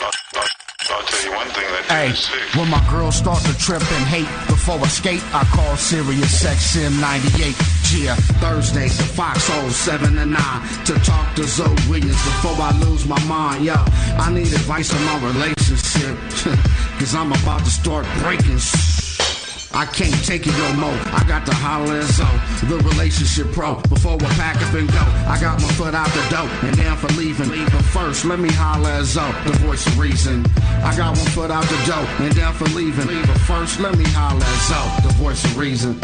I'll tell you one thing that Hey, when my girls start to trip and hate before I skate, I call Sirius XM 98. Yeah, Thursdays the Foxxhole 7 to 9 to talk to ZoWilliams before I lose my mind. Yo, I need advice on my relationship, cause I'm about to start breaking. I can't take it no more. I got to holler at Zo, the relationship pro. Before I pack up and go, I got my foot out the door and down for leaving. But first, let me holler at Zo, the voice of reason. I got one foot out the door and down for leaving. But first, let me holler at Zo, the voice of reason.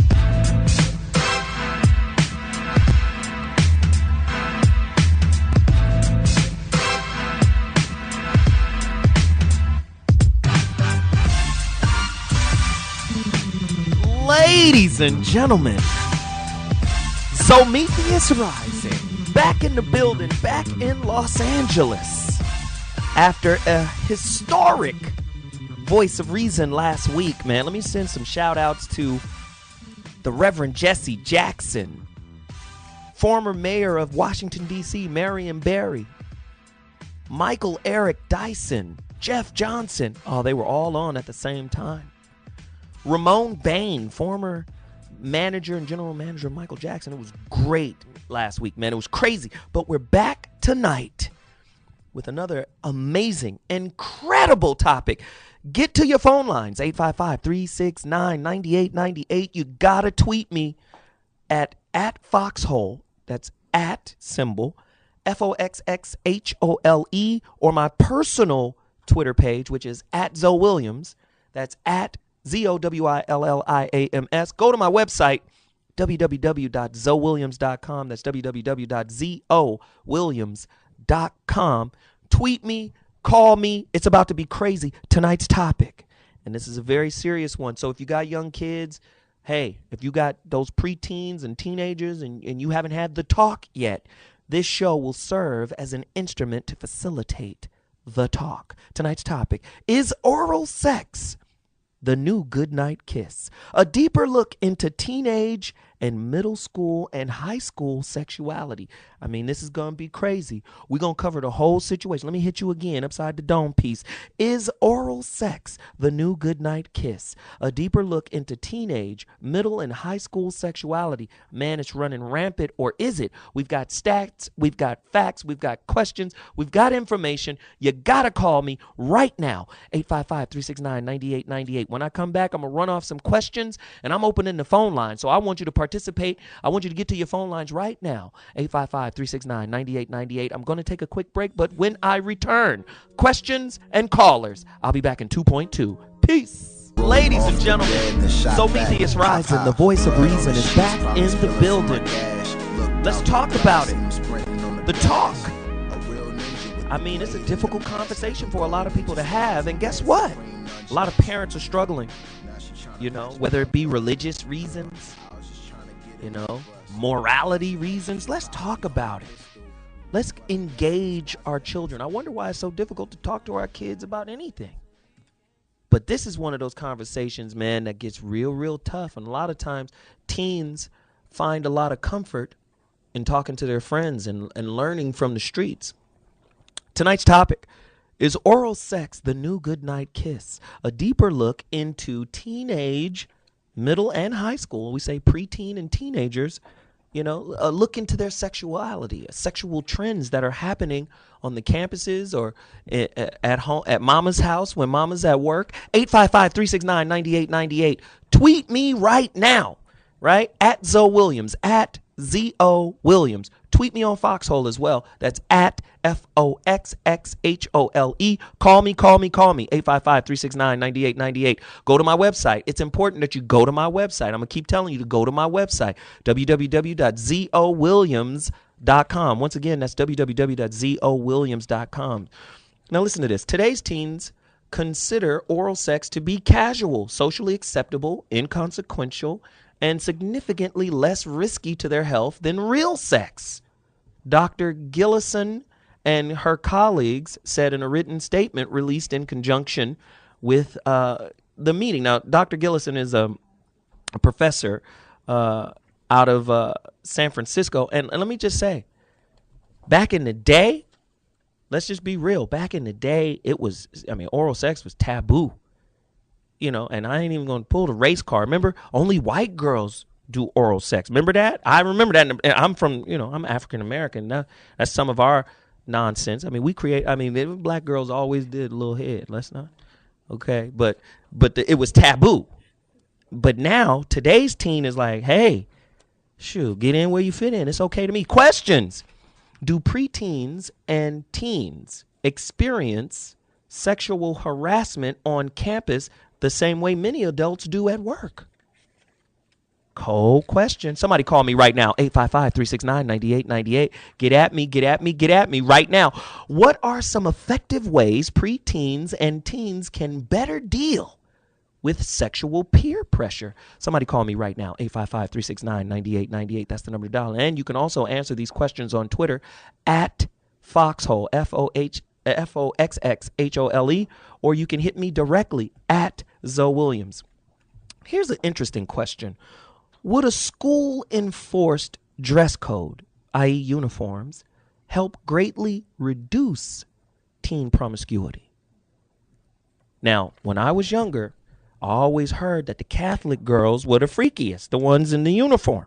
Ladies and gentlemen, ZoWilliams Rising, back in the building, back in Los Angeles. After a historic Voice of Reason last week, man, let me send some shout outs to the Reverend Jesse Jackson, former mayor of Washington, D.C., Marion Barry, Michael Eric Dyson, Jeff Johnson. Oh, they were all on at the same time. Ramon Bain, former manager and general manager of Michael Jackson. It was great last week, man. It was crazy. But we're back tonight with another amazing, incredible topic. Get to your phone lines, 855-369-9898. You got to tweet me at Foxxhole. That's at symbol, FOXXHOLE, or my personal Twitter page, which is at ZoWilliams. That's at ZoWilliams. Go to my website, www.ZoWilliams.com. That's www.ZoWilliams.com. Tweet me, call me. It's about to be crazy. Tonight's topic, and this is a very serious one. So if you got young kids, hey, if you got those preteens and teenagers and you haven't had the talk yet, this show will serve as an instrument to facilitate the talk. Tonight's topic is oral sex, the new goodnight kiss. A deeper look into teenage and middle school and high school sexuality. I mean, this is going to be crazy. We're going to cover the whole situation. Let me hit you again upside the dome piece. Is oral sex the new goodnight kiss? A deeper look into teenage, middle, and high school sexuality. Man, it's running rampant, or is it? We've got stats, we've got facts, we've got questions, we've got information. You got to call me right now, 855-369-9898. When I come back, I'm going to run off some questions, and I'm opening the phone line. So I want you to participate. I want you to get to your phone lines right now, 855-369-9898. I'm going to take a quick break, but when I return, questions and callers, I'll be back in 2.2. Peace. Ladies and gentlemen, ZoWilliams Rising, the voice of reason, is back in the building. Let's talk about it. The talk. I mean, it's a difficult conversation for a lot of people to have, and guess what? A lot of parents are struggling, whether it be religious reasons, morality reasons. Let's talk about it. Let's engage our children. I wonder why it's so difficult to talk to our kids about anything. But this is one of those conversations, man, that gets real, real tough. And a lot of times teens find a lot of comfort in talking to their friends and learning from the streets. Tonight's topic is oral sex, the new goodnight kiss. A deeper look into teenage, middle, and high school. We say preteen and teenagers, look into their sexuality, sexual trends that are happening on the campuses or at home, at mama's house when mama's at work. 855-369-9898. Tweet me right now, right? At ZoWilliams, at ZoWilliams. Tweet me on Foxxhole as well. That's at FOXXHOLE. Call me. 855-369-9898. Go to my website. It's important that you go to my website. I'm going to keep telling you to go to my website, www.ZoWilliams.com. Once again, that's www.ZoWilliams.com. Now listen to this. Today's teens consider oral sex to be casual, socially acceptable, inconsequential, and significantly less risky to their health than real sex. Dr. Gillison and her colleagues said in a written statement released in conjunction with the meeting. Now, Dr. Gillison is a professor out of San Francisco. And let me just say, back in the day, Let's just be real. Back in the day, oral sex was taboo. And I ain't even going to pull the race card. Remember, only white girls do oral sex. Remember that? I remember that. I'm from, I'm African American. That's some of our nonsense. Black girls always did a little head. Let's not. Okay. But it was taboo. But now today's teen is like, hey, shoot, get in where you fit in. It's okay to me. Questions. Do preteens and teens experience sexual harassment on campus the same way many adults do at work? Cold question. Somebody call me right now. 855-369-9898. Get at me right now. What are some effective ways preteens and teens can better deal with sexual peer pressure? Somebody call me right now. 855-369-9898. That's the number to dial. And you can also answer these questions on Twitter at Foxxhole, FOXXHOLE, or you can hit me directly at ZoWilliams. Here's an interesting question. Would a school-enforced dress code, i.e. uniforms, help greatly reduce teen promiscuity? Now, when I was younger, I always heard that the Catholic girls were the freakiest, the ones in the uniform.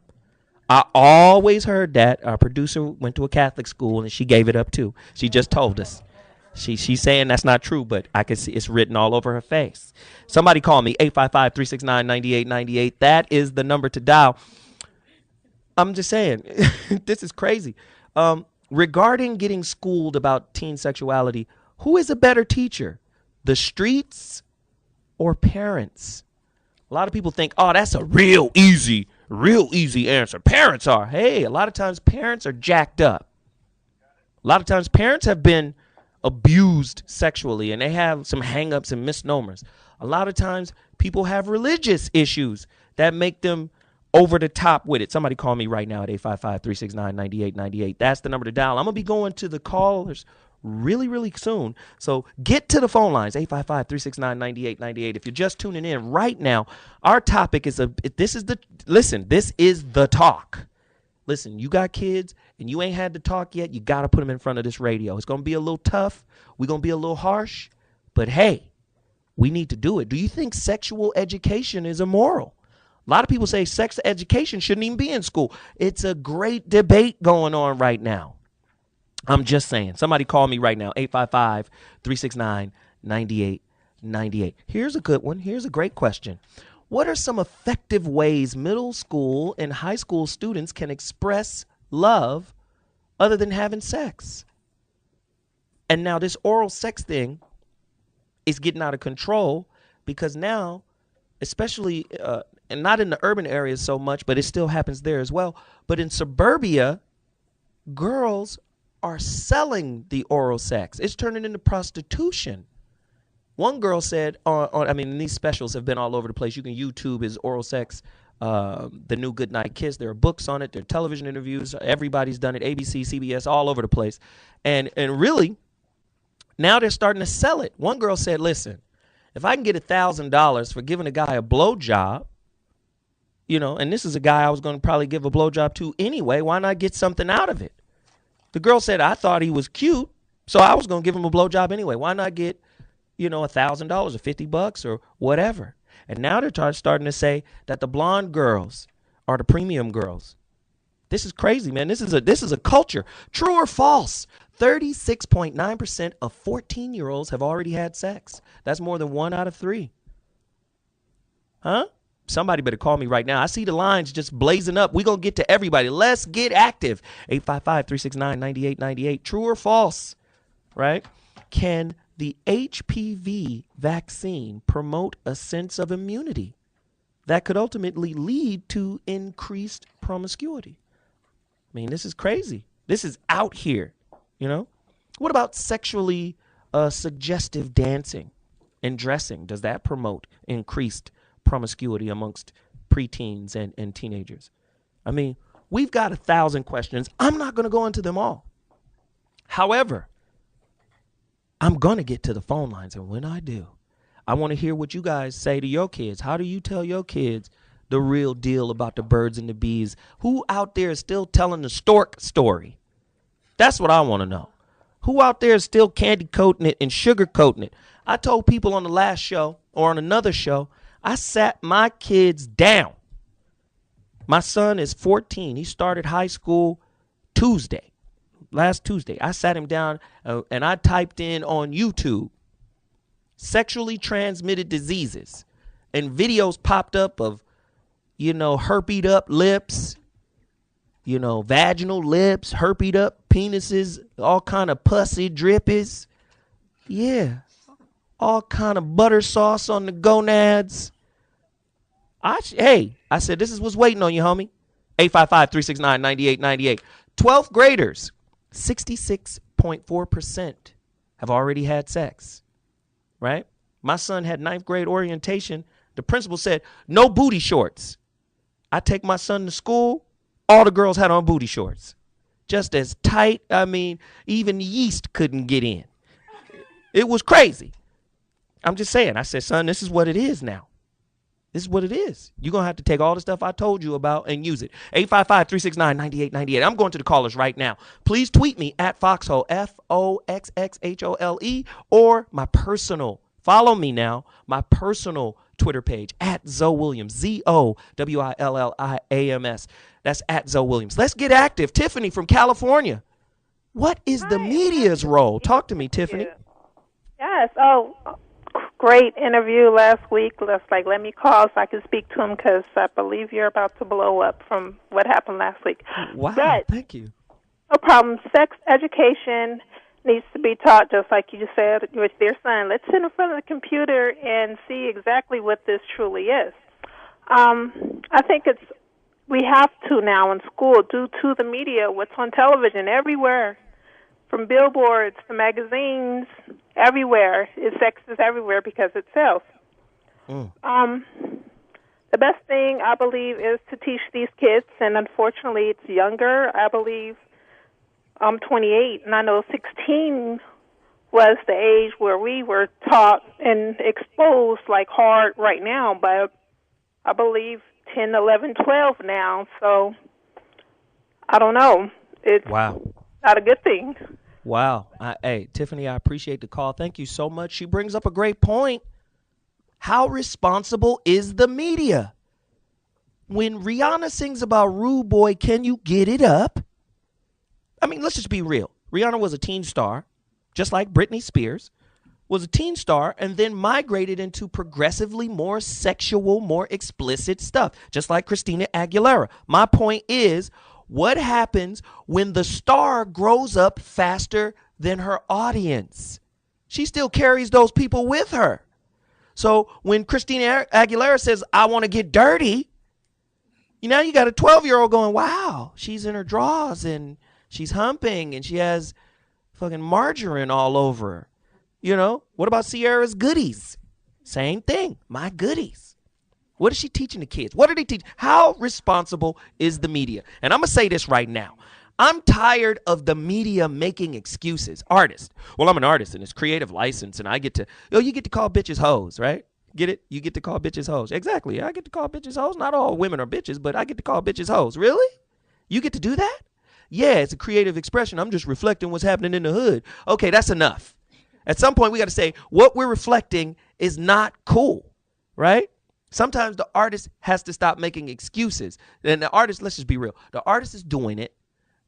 I always heard that. Our producer went to a Catholic school, and she gave it up, too. She just told us. She's saying that's not true, but I can see it's written all over her face. Somebody call me, 855-369-9898. That is the number to dial. I'm just saying, this is crazy. Regarding getting schooled about teen sexuality, who is a better teacher, the streets or parents? A lot of people think, oh, that's a real easy answer. Parents are. Hey, a lot of times parents are jacked up. A lot of times parents have been abused sexually and they have some hangups and misnomers. A lot of times people have religious issues that make them over the top with it. Somebody call me right now at 855-369-9898. That's the number to dial. I'm going to be going to the callers really, really soon. So get to the phone lines, 855-369-9898. If you're just tuning in right now, our topic is this is the talk. Listen, you got kids and you ain't had to talk yet. You got to put them in front of this radio. It's going to be a little tough. We're going to be a little harsh. But, hey, we need to do it. Do you think sexual education is immoral? A lot of people say sex education shouldn't even be in school. It's a great debate going on right now. I'm just saying. Somebody call me right now, 855-369-9898. Here's a good one. Here's a great question. What are some effective ways middle school and high school students can express love other than having sex? And now this oral sex thing is getting out of control because now, especially, and not in the urban areas so much, but it still happens there as well. But in suburbia, girls are selling the oral sex. It's turning into prostitution. One girl said, these specials have been all over the place. You can YouTube his oral sex, the new Goodnight Kiss. There are books on it. There are television interviews. Everybody's done it. ABC, CBS, all over the place. And really, now they're starting to sell it. One girl said, listen, if I can get $1,000 for giving a guy a blowjob, and this is a guy I was going to probably give a blowjob to anyway, why not get something out of it? The girl said, I thought he was cute, so I was going to give him a blowjob anyway. Why not get $1,000 or $50 or whatever? And now they're starting to say that the blonde girls are the premium girls. This is crazy, man. This is a culture. True or false? 36.9% of 14-year-olds have already had sex. That's more than 1 out of 3. Huh? Somebody better call me right now. I see the lines just blazing up. We're going to get to everybody. Let's get active. 855-369-9898. True or false? Right? Can the HPV vaccine promote a sense of immunity that could ultimately lead to increased promiscuity? I mean, this is crazy. This is out here, What about sexually suggestive dancing and dressing? Does that promote increased promiscuity amongst preteens and teenagers? I mean, we've got 1,000 questions. I'm not going to go into them all. However, I'm going to get to the phone lines, and when I do, I want to hear what you guys say to your kids. How do you tell your kids the real deal about the birds and the bees? Who out there is still telling the stork story? That's what I want to know. Who out there is still candy coating it and sugar coating it? I told people on the last show or on another show, I sat my kids down. My son is 14. He started high school last Tuesday. I sat him down and I typed in on YouTube, sexually transmitted diseases, and videos popped up of, herped up lips, vaginal lips, herped up penises, all kind of pussy drippies. Yeah. All kind of butter sauce on the gonads. I said, this is what's waiting on you, homie. 855-369-9898. 12th graders, 66.4% have already had sex, right? My son had 9th grade orientation. The principal said, no booty shorts. I take my son to school. All the girls had on booty shorts. Just as tight. I mean, even yeast couldn't get in. It was crazy. I'm just saying. I said, son, this is what it is now. This is what it is. You're going to have to take all the stuff I told you about and use it. 855-369-9898. I'm going to the callers right now. Please tweet me at Foxxhole, Foxxhole, or my personal, follow me now, my personal Twitter page, at ZoWilliams, ZoWilliams. That's at ZoWilliams. Let's get active. Tiffany from California. What is the media's role? Talk to me, Tiffany. Yes. Oh, great interview last week. Let me call so I can speak to him because I believe you're about to blow up from what happened last week. Wow, but, thank you. No problem. Sex education needs to be taught, just like you just said with their son. Let's sit in front of the computer and see exactly what this truly is. I think we have to now in school, due to the media, what's on television everywhere, from billboards to magazines, everywhere. Sex is everywhere because it sells. The best thing, I believe, is to teach these kids, and unfortunately it's younger. I believe I'm 28, and I know 16 was the age where we were taught and exposed like hard right now, but I believe 10, 11, 12 now, so I don't know. It's not a good thing. Wow. Hey, Tiffany, I appreciate the call. Thank you so much. She brings up a great point. How responsible is the media? When Rihanna sings about Rude Boy, Can You Get It Up? I mean, let's just be real. Rihanna was a teen star, just like Britney Spears, was a teen star and then migrated into progressively more sexual, more explicit stuff, just like Christina Aguilera. My point is, what happens when the star grows up faster than her audience? She still carries those people with her. So when Christina Aguilera says, I want to get dirty, you got a 12-year-old going, wow, she's in her drawers and she's humping and she has fucking margarine all over her. What about Sierra's goodies? Same thing. My goodies. What is she teaching the kids? What are they teaching? How responsible is the media? And I'm going to say this right now. I'm tired of the media making excuses. Artist. Well, I'm an artist and it's creative license and I get to, you get to call bitches hoes, right? Get it? You get to call bitches hoes. Exactly. I get to call bitches hoes. Not all women are bitches, but I get to call bitches hoes. Really? You get to do that? Yeah, it's a creative expression. I'm just reflecting what's happening in the hood. Okay, that's enough. At some point, we got to say what we're reflecting is not cool, right? Sometimes the artist has to stop making excuses. And the artist, let's just be real. The artist is doing it.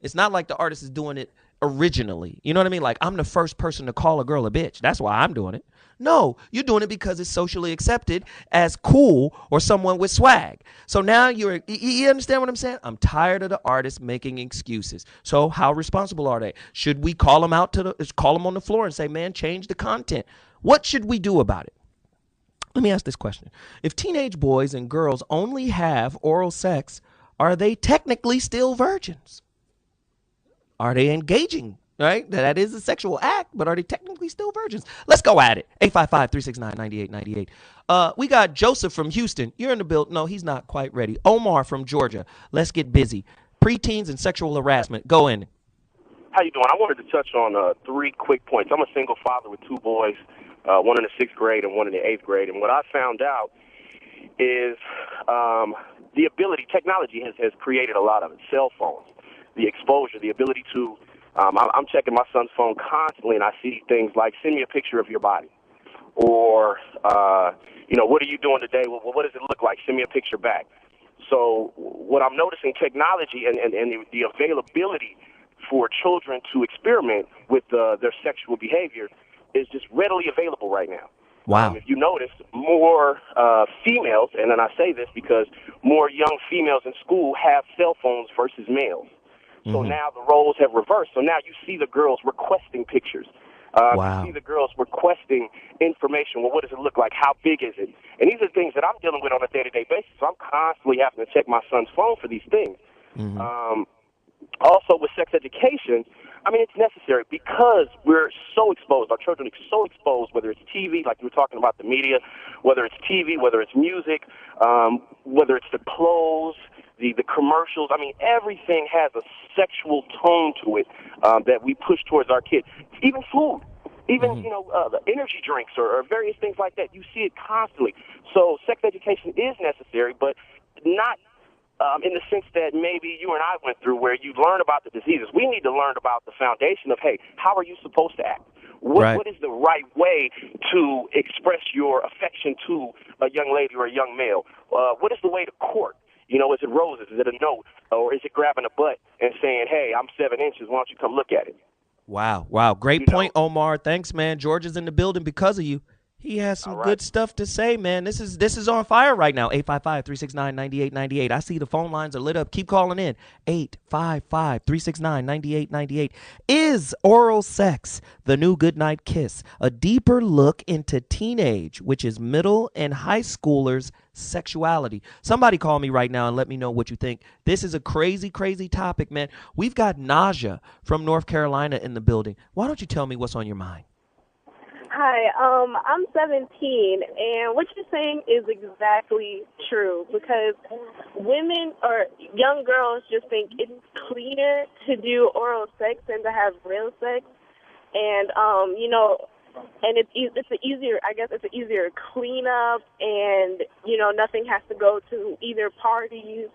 It's not like the artist is doing it originally. You know what I mean? Like, I'm the first person to call a girl a bitch. That's why I'm doing it. No, you're doing it because it's socially accepted as cool or someone with swag. So now you understand what I'm saying? I'm tired of the artists making excuses. So how responsible are they? Should we call them call them on the floor and say, man, change the content? What should we do about it? Let me ask this question. If teenage boys and girls only have oral sex, are they technically still virgins? Are they engaging? Right? That is a sexual act, but are they technically still virgins? Let's go at it. 855-369-9898. We got Joseph from Houston. You're in the build. No, he's not quite ready. Omar from Georgia. Let's get busy. Preteens and sexual harassment. Go in. How you doing? I wanted to touch on 3 quick points. I'm a single father with 2 boys, one in the 6th grade and one in the 8th grade. And what I found out is the ability, technology has created a lot of it. Cell phones, the exposure, the ability to I'm checking my son's phone constantly, and I see things like, send me a picture of your body. Or, what are you doing today? Well, what does it look like? Send me a picture back. So what I'm noticing, technology and the availability for children to experiment with their sexual behavior is just readily available right now. Wow. If you notice, more females, and then I say this because more young females in school have cell phones versus males. So now the roles have reversed. So now you see the girls requesting pictures. Wow. You see the girls requesting information. Well, what does it look like? How big is it? And these are things that I'm dealing with on a day-to-day basis. So I'm constantly having to check my son's phone for these things. Also, with sex education, I mean, it's necessary because we're so exposed. Our children are so exposed, whether it's TV, like you were talking about the media, whether it's TV, whether it's music, whether it's the clothes, the commercials. I mean, everything has a sexual tone to it that we push towards our kids. Even food, even, the energy drinks or various things like that. You see it constantly. So sex education is necessary, but not in the sense that maybe you and I went through where you learn about the diseases. We need to learn about the foundation of, hey, how are you supposed to act? What is the right way to express your affection to a young lady or a young male? What is the way to court? Is it roses? Is it a note? Or is it grabbing a butt and saying, hey, I'm 7 inches, why don't you come look at it? Wow. Great point, Omar. Thanks, man. George is in the building because of you. He has some good stuff to say, man. This is on fire right now. 855-369-9898. I see the phone lines are lit up. Keep calling in. 855-369-9898. Is oral sex the new goodnight kiss? A deeper look into teenage, which is middle and high schoolers' sexuality. Somebody call me right now and let me know what you think. This is a crazy, crazy topic, man. We've got Naja from North Carolina in the building. Why don't you tell me what's on your mind? Hi, I'm 17, and what you're saying is exactly true because women or young girls just think it's cleaner to do oral sex than to have real sex, and and it's an easier cleanup, and nothing has to go to either parties.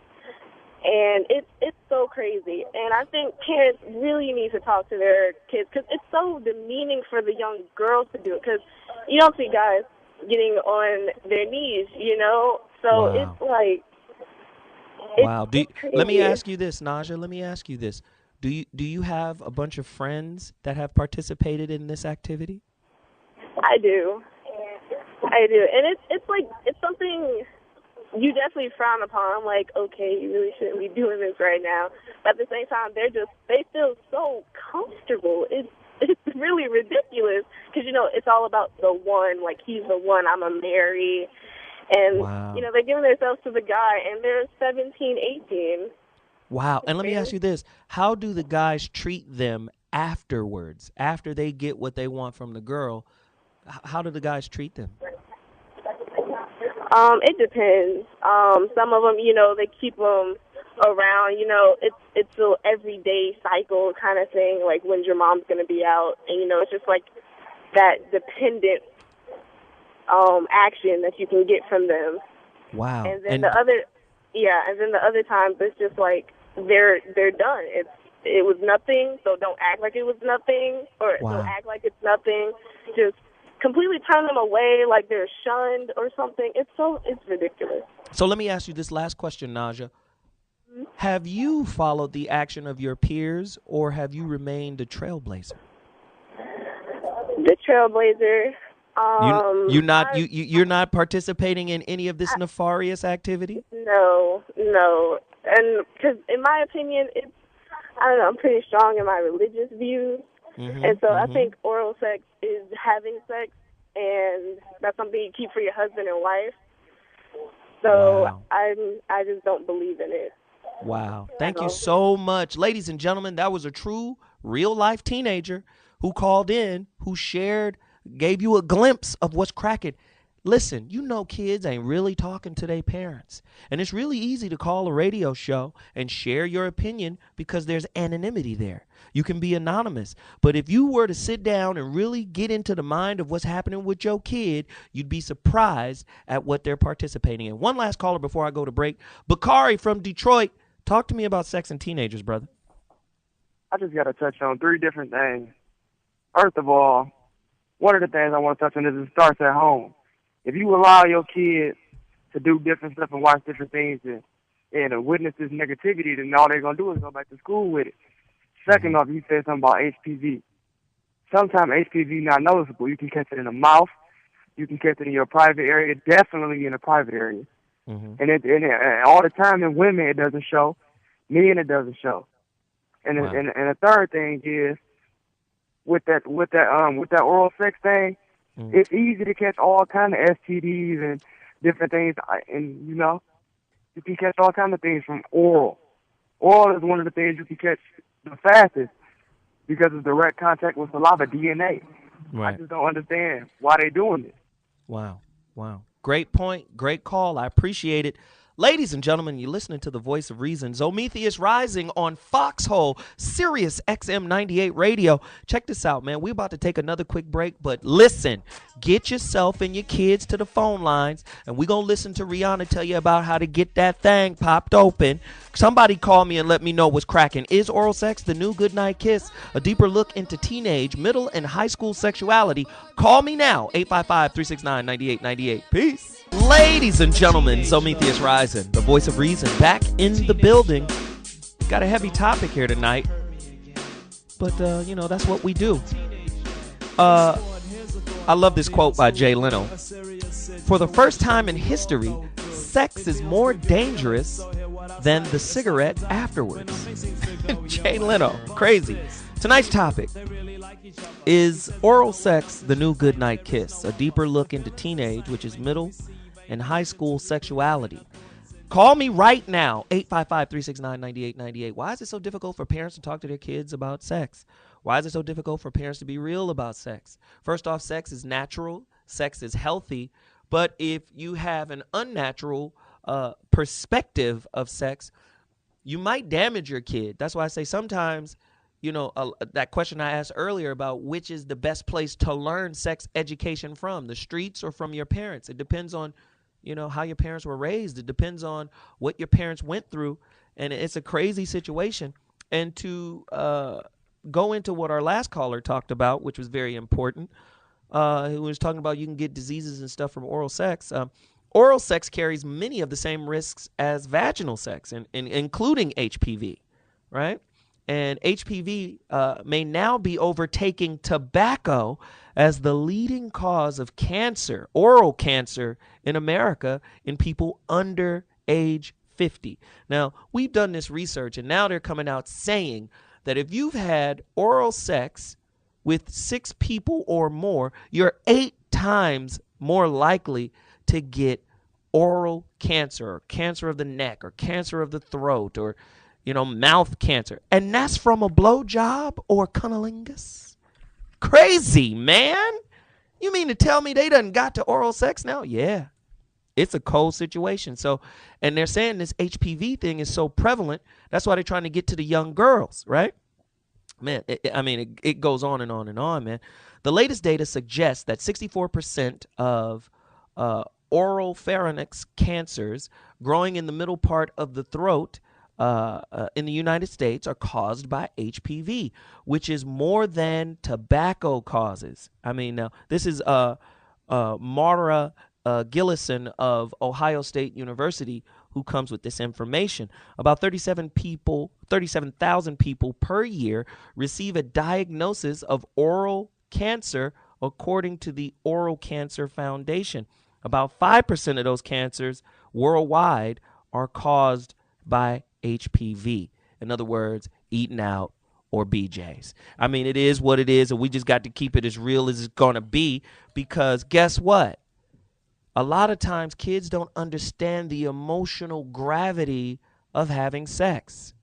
And it's so crazy. And I think parents really need to talk to their kids because it's so demeaning for the young girls to do it because you don't see guys getting on their knees, So it's like... Wow. Let me ask you this, Naja. Let me ask you this. Do you have a bunch of friends that have participated in this activity? I do. And it's something... you definitely frown upon, like, okay, you really shouldn't be doing this right now. But at the same time, they feel so comfortable. It's really ridiculous because, it's all about the one, like, he's the one I'm going to marry. And, they're giving themselves to the guy, and they're 17, 18. Wow. And let me ask you this. How do the guys treat them afterwards, after they get what they want from the girl? How do the guys treat them? It depends. Some of them, they keep them around. It's an everyday cycle kind of thing, like when's your mom's going to be out. And, it's just like that dependent action that you can get from them. Wow. And then the other times it's just like they're done. It was nothing, so don't act like it was nothing, or don't act like it's nothing. Just completely turn them away like they're shunned or something. It's ridiculous. So let me ask you this last question, Naja. Mm-hmm. Have you followed the action of your peers, or have you remained a trailblazer? The trailblazer. You're not participating in any of this nefarious activity? No. And because in my opinion, I'm pretty strong in my religious views. And so I think oral sex is having sex, and that's something you keep for your husband and wife. So I just don't believe in it. Wow. Thank you so much. Ladies and gentlemen, that was a true, real-life teenager who called in, who shared, gave you a glimpse of what's cracking. Listen, kids ain't really talking to their parents. And it's really easy to call a radio show and share your opinion because there's anonymity there. You can be anonymous. But if you were to sit down and really get into the mind of what's happening with your kid, you'd be surprised at what they're participating in. One last caller before I go to break. Bakari from Detroit, talk to me about sex and teenagers, brother. I just got to touch on 3 different things. First of all, one of the things I want to touch on is it starts at home. If you allow your kids to do different stuff and watch different things and witness this negativity, then all they're going to do is go back to school with it. Second off, you said something about HPV. Sometimes HPV not noticeable. You can catch it in the mouth. You can catch it in your private area, definitely in a private area. Mm-hmm. And all the time in women it doesn't show. Men it doesn't show. And the third thing is with that oral sex thing, it's easy to catch all kind of STDs and different things, and you can catch all kind of things from oral. Oral is one of the things you can catch the fastest because of direct contact with saliva, DNA. Right. I just don't understand why they're doing this. Wow. Great point. Great call. I appreciate it. Ladies and gentlemen, you're listening to the Voice of Reason, Zometheus Rising on Foxxhole, Sirius XM 98 Radio. Check this out, man. We're about to take another quick break, but listen, get yourself and your kids to the phone lines, and we're going to listen to Rihanna tell you about how to get that thing popped open. Somebody call me and let me know what's cracking. Is oral sex the new goodnight kiss? A deeper look into teenage, middle, and high school sexuality. Call me now, 855-369-9898. Peace. Ladies and gentlemen, Zometheus Rising, the Voice of Reason, back in the building. Got a heavy topic here tonight, but, that's what we do. I love this quote by Jay Leno. For the first time in history, sex is more dangerous than the cigarette afterwards. Jay Leno, crazy. Tonight's topic is oral sex the new goodnight kiss? A deeper look into teenage, which is middle and high school sexuality. Call me right now, 855-369-9898. Why is it so difficult for parents to talk to their kids about sex? Why is it so difficult for parents to be real about sex? First off, sex is natural. Sex is healthy. But if you have an unnatural perspective of sex, you might damage your kid. That's why I say sometimes, that question I asked earlier about which is the best place to learn sex education from, the streets or from your parents. It depends on, how your parents were raised. It depends on what your parents went through. And it's a crazy situation. And to go into what our last caller talked about, which was very important, who was talking about you can get diseases and stuff from oral sex. Oral sex carries many of the same risks as vaginal sex, and including HPV, right? And HPV may now be overtaking tobacco as the leading cause of cancer, oral cancer, in America in people under age 50. Now, we've done this research, and now they're coming out saying that if you've had oral sex with 6 people or more, you're 8 times more likely to get oral cancer, or cancer of the neck, or cancer of the throat, or mouth cancer. And that's from a blowjob or cunnilingus? Crazy, man. You mean to tell me they done got to oral sex now? Yeah. It's a cold situation. So, and they're saying this HPV thing is so prevalent. That's why they're trying to get to the young girls, right? Man, it goes on and on and on, man. The latest data suggests that 64% of oral pharynx cancers growing in the middle part of the throat in the United States are caused by HPV, which is more than tobacco causes. Now, this is Mara Gillison of Ohio State University who comes with this information. About 37,000 people per year receive a diagnosis of oral cancer, according to the Oral Cancer Foundation. About 5% of those cancers worldwide are caused by HPV. In other words, eating out or BJs. It is what it is, and we just got to keep it as real as it's going to be, because guess what? A lot of times kids don't understand the emotional gravity of having sex.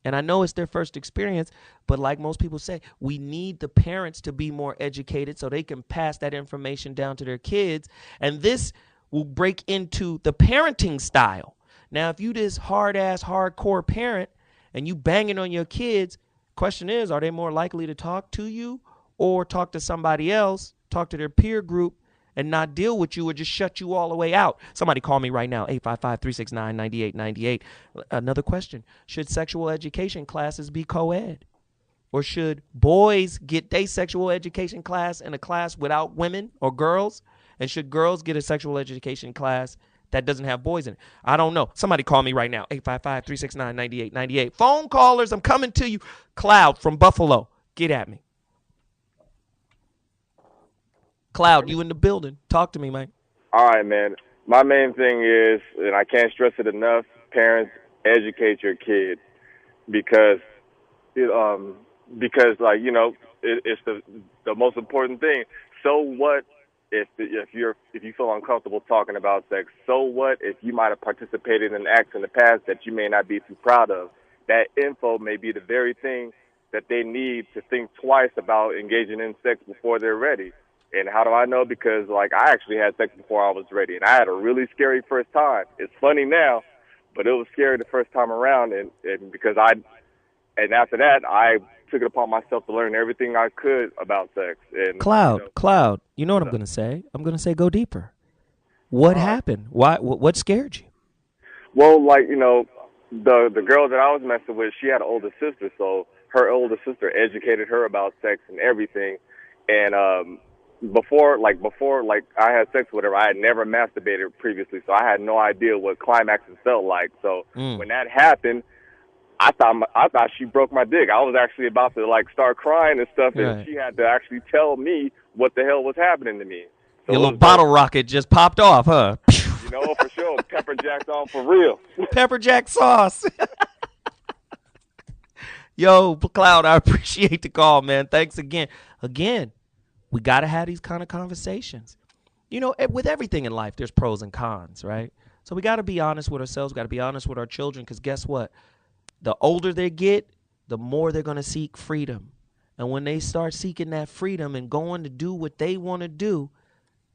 And I know it's their first experience, but like most people say, we need the parents to be more educated so they can pass that information down to their kids. And this will break into the parenting style. Now, if you this hard-ass, hardcore parent and you banging on your kids, question is, are they more likely to talk to you or talk to somebody else, talk to their peer group, and not deal with you or just shut you all the way out? Somebody call me right now, 855-369-9898. Another question, should sexual education classes be co-ed? Or should boys get their sexual education class in a class without women or girls? And should girls get a sexual education class that doesn't have boys in it? I don't know. Somebody call me right now. 855-369-9898. Phone callers, I'm coming to you. Cloud from Buffalo. Get at me. Cloud, you in the building. Talk to me, man. All right, man. My main thing is, and I can't stress it enough, parents, educate your kid because like, you know, it's the most important thing. So what if you feel uncomfortable talking about sex? So what if you might have participated in acts in the past that you may not be too proud of? That info may be the very thing that they need to think twice about engaging in sex before they're ready. And how do I know? Because, like, I actually had sex before I was ready, and I had a really scary first time. It's funny now, but it was scary the first time around, and because after that, I took it upon myself to learn everything I could about sex. And Cloud, you know what I'm going to say? I'm going to say go deeper. What happened? Why? What scared you? Well, like, you know, the girl that I was messing with, she had an older sister, so her older sister educated her about sex and everything. And before I had sex with her, I had never masturbated previously, so I had no idea what climaxes felt like. So when that happened, I thought she broke my dick. I was actually about to, like, start crying and stuff, and she had to actually tell me what the hell was happening to me. So your little bottle rocket just popped off, huh? You know, for sure. Pepper jacked on for real. Pepper jack sauce. Yo, Cloud, I appreciate the call, man. Thanks again. Again, we got to have these kind of conversations. You know, with everything in life, there's pros and cons, right? So we got to be honest with ourselves. We got to be honest with our children, because guess what? The older they get, the more they're going to seek freedom. And when they start seeking that freedom and going to do what they want to do,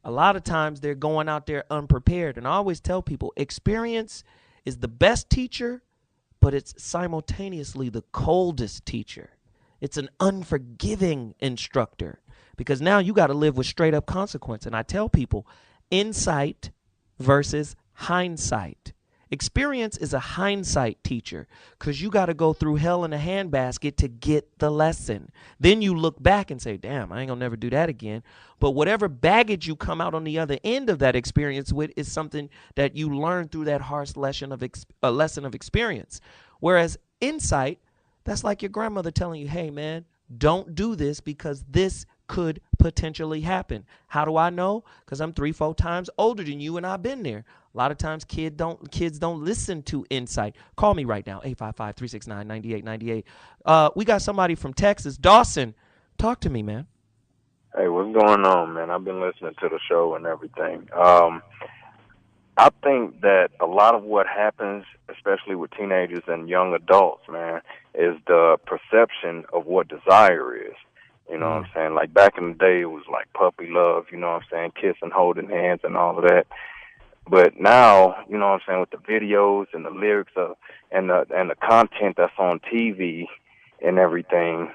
a lot of times they're going out there unprepared. And I always tell people, experience is the best teacher, but it's simultaneously the coldest teacher. It's an unforgiving instructor, because now you got to live with straight up consequence. And I tell people, insight versus hindsight. Experience is a hindsight teacher, because you got to go through hell in a handbasket to get the lesson. Then you look back and say, damn, I ain't gonna never do that again. But whatever baggage you come out on the other end of that experience with is something that you learn through that harsh lesson of experience. Whereas insight, that's like your grandmother telling you, hey, man, don't do this because this could potentially happen. How do I know? Because I'm 3-4 times older than you, and I've been there. A lot of times kids don't listen to insight. Call me right now, 855-369-9898. We got somebody from Texas. Dawson, talk to me, man. Hey, what's going on, man? I've been listening to the show and everything. I think that a lot of what happens, especially with teenagers and young adults, man, is the perception of what desire is. You know what I'm saying? Like back in the day, it was like puppy love, you know what I'm saying? Kissing, holding hands and all of that. But now, you know what I'm saying, with the videos and the lyrics and the content that's on TV and everything,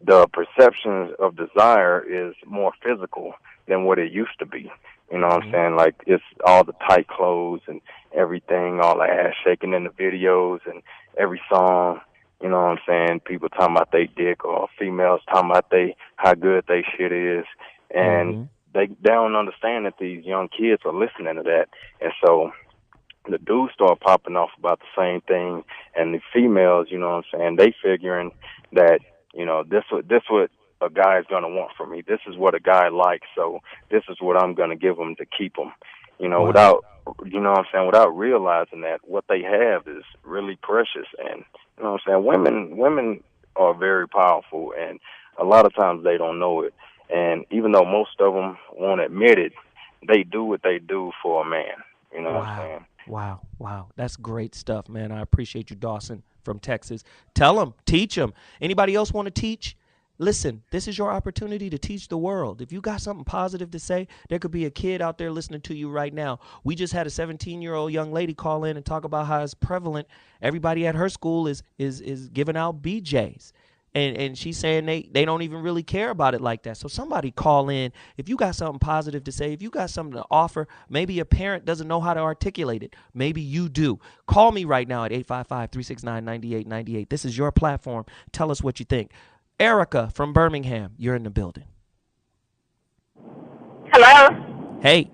the perception of desire is more physical than what it used to be. You know what I'm saying? Like, it's all the tight clothes and everything, all the ass shaking in the videos and every song. You know what I'm saying? People talking about they dick, or females talking about how good they shit is. And they don't understand that these young kids are listening to that. And so the dudes start popping off about the same thing. And the females, you know what I'm saying, they figuring that, you know, this what a guy is going to want from me. This is what a guy likes. So this is what I'm going to give him to keep him, you know, without realizing that what they have is really precious. And, you know what I'm saying, women are very powerful, and a lot of times they don't know it. And even though most of them won't admit it, they do what they do for a man. You know what I'm saying? Wow. That's great stuff, man. I appreciate you, Dawson from Texas. Tell them, teach them. Anybody else want to teach? Listen, this is your opportunity to teach the world. If you got something positive to say, there could be a kid out there listening to you right now. We just had a 17-year-old young lady call in and talk about how it's prevalent. Everybody at her school is giving out BJs. And she's saying they don't even really care about it like that. So somebody call in. If you got something positive to say, if you got something to offer, maybe a parent doesn't know how to articulate it. Maybe you do. Call me right now at 855-369-9898. This is your platform. Tell us what you think. Erica from Birmingham, you're in the building. Hello? Hey.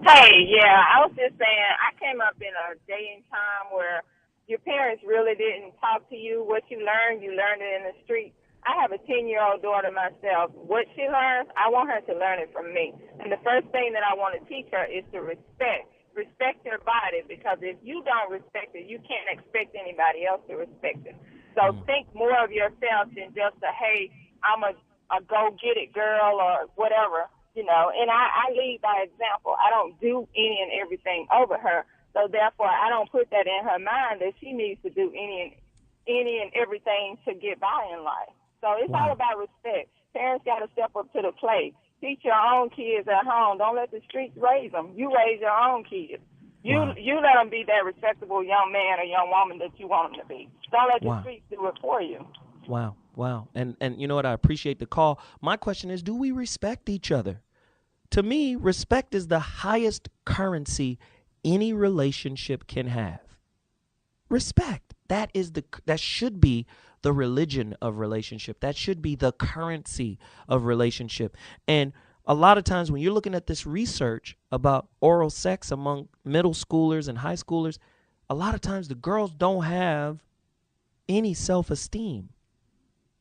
Hey, yeah, I was just saying, I came up in a day and time where your parents really didn't talk to you. What you learned it in the street. I have a 10-year-old daughter myself. What she learns, I want her to learn it from me. And the first thing that I want to teach her is to respect. Respect your body, because if you don't respect it, you can't expect anybody else to respect it. So think more of yourself than just a, hey, I'm a go-get-it girl or whatever, you know. And I lead by example. I don't do any and everything over her. So therefore, I don't put that in her mind that she needs to do any and everything to get by in life. So it's all about respect. Parents got to step up to the plate. Teach your own kids at home. Don't let the streets raise them. You raise your own kids. You let them be that respectable young man or young woman that you want them to be. Don't let the streets do it for you. Wow. And you know what? I appreciate the call. My question is, do we respect each other? To me, respect is the highest currency any relationship can have. Respect. That should be the religion of relationship. That should be the currency of relationship. And a lot of times when you're looking at this research about oral sex among middle schoolers and high schoolers, a lot of times the girls don't have any self-esteem,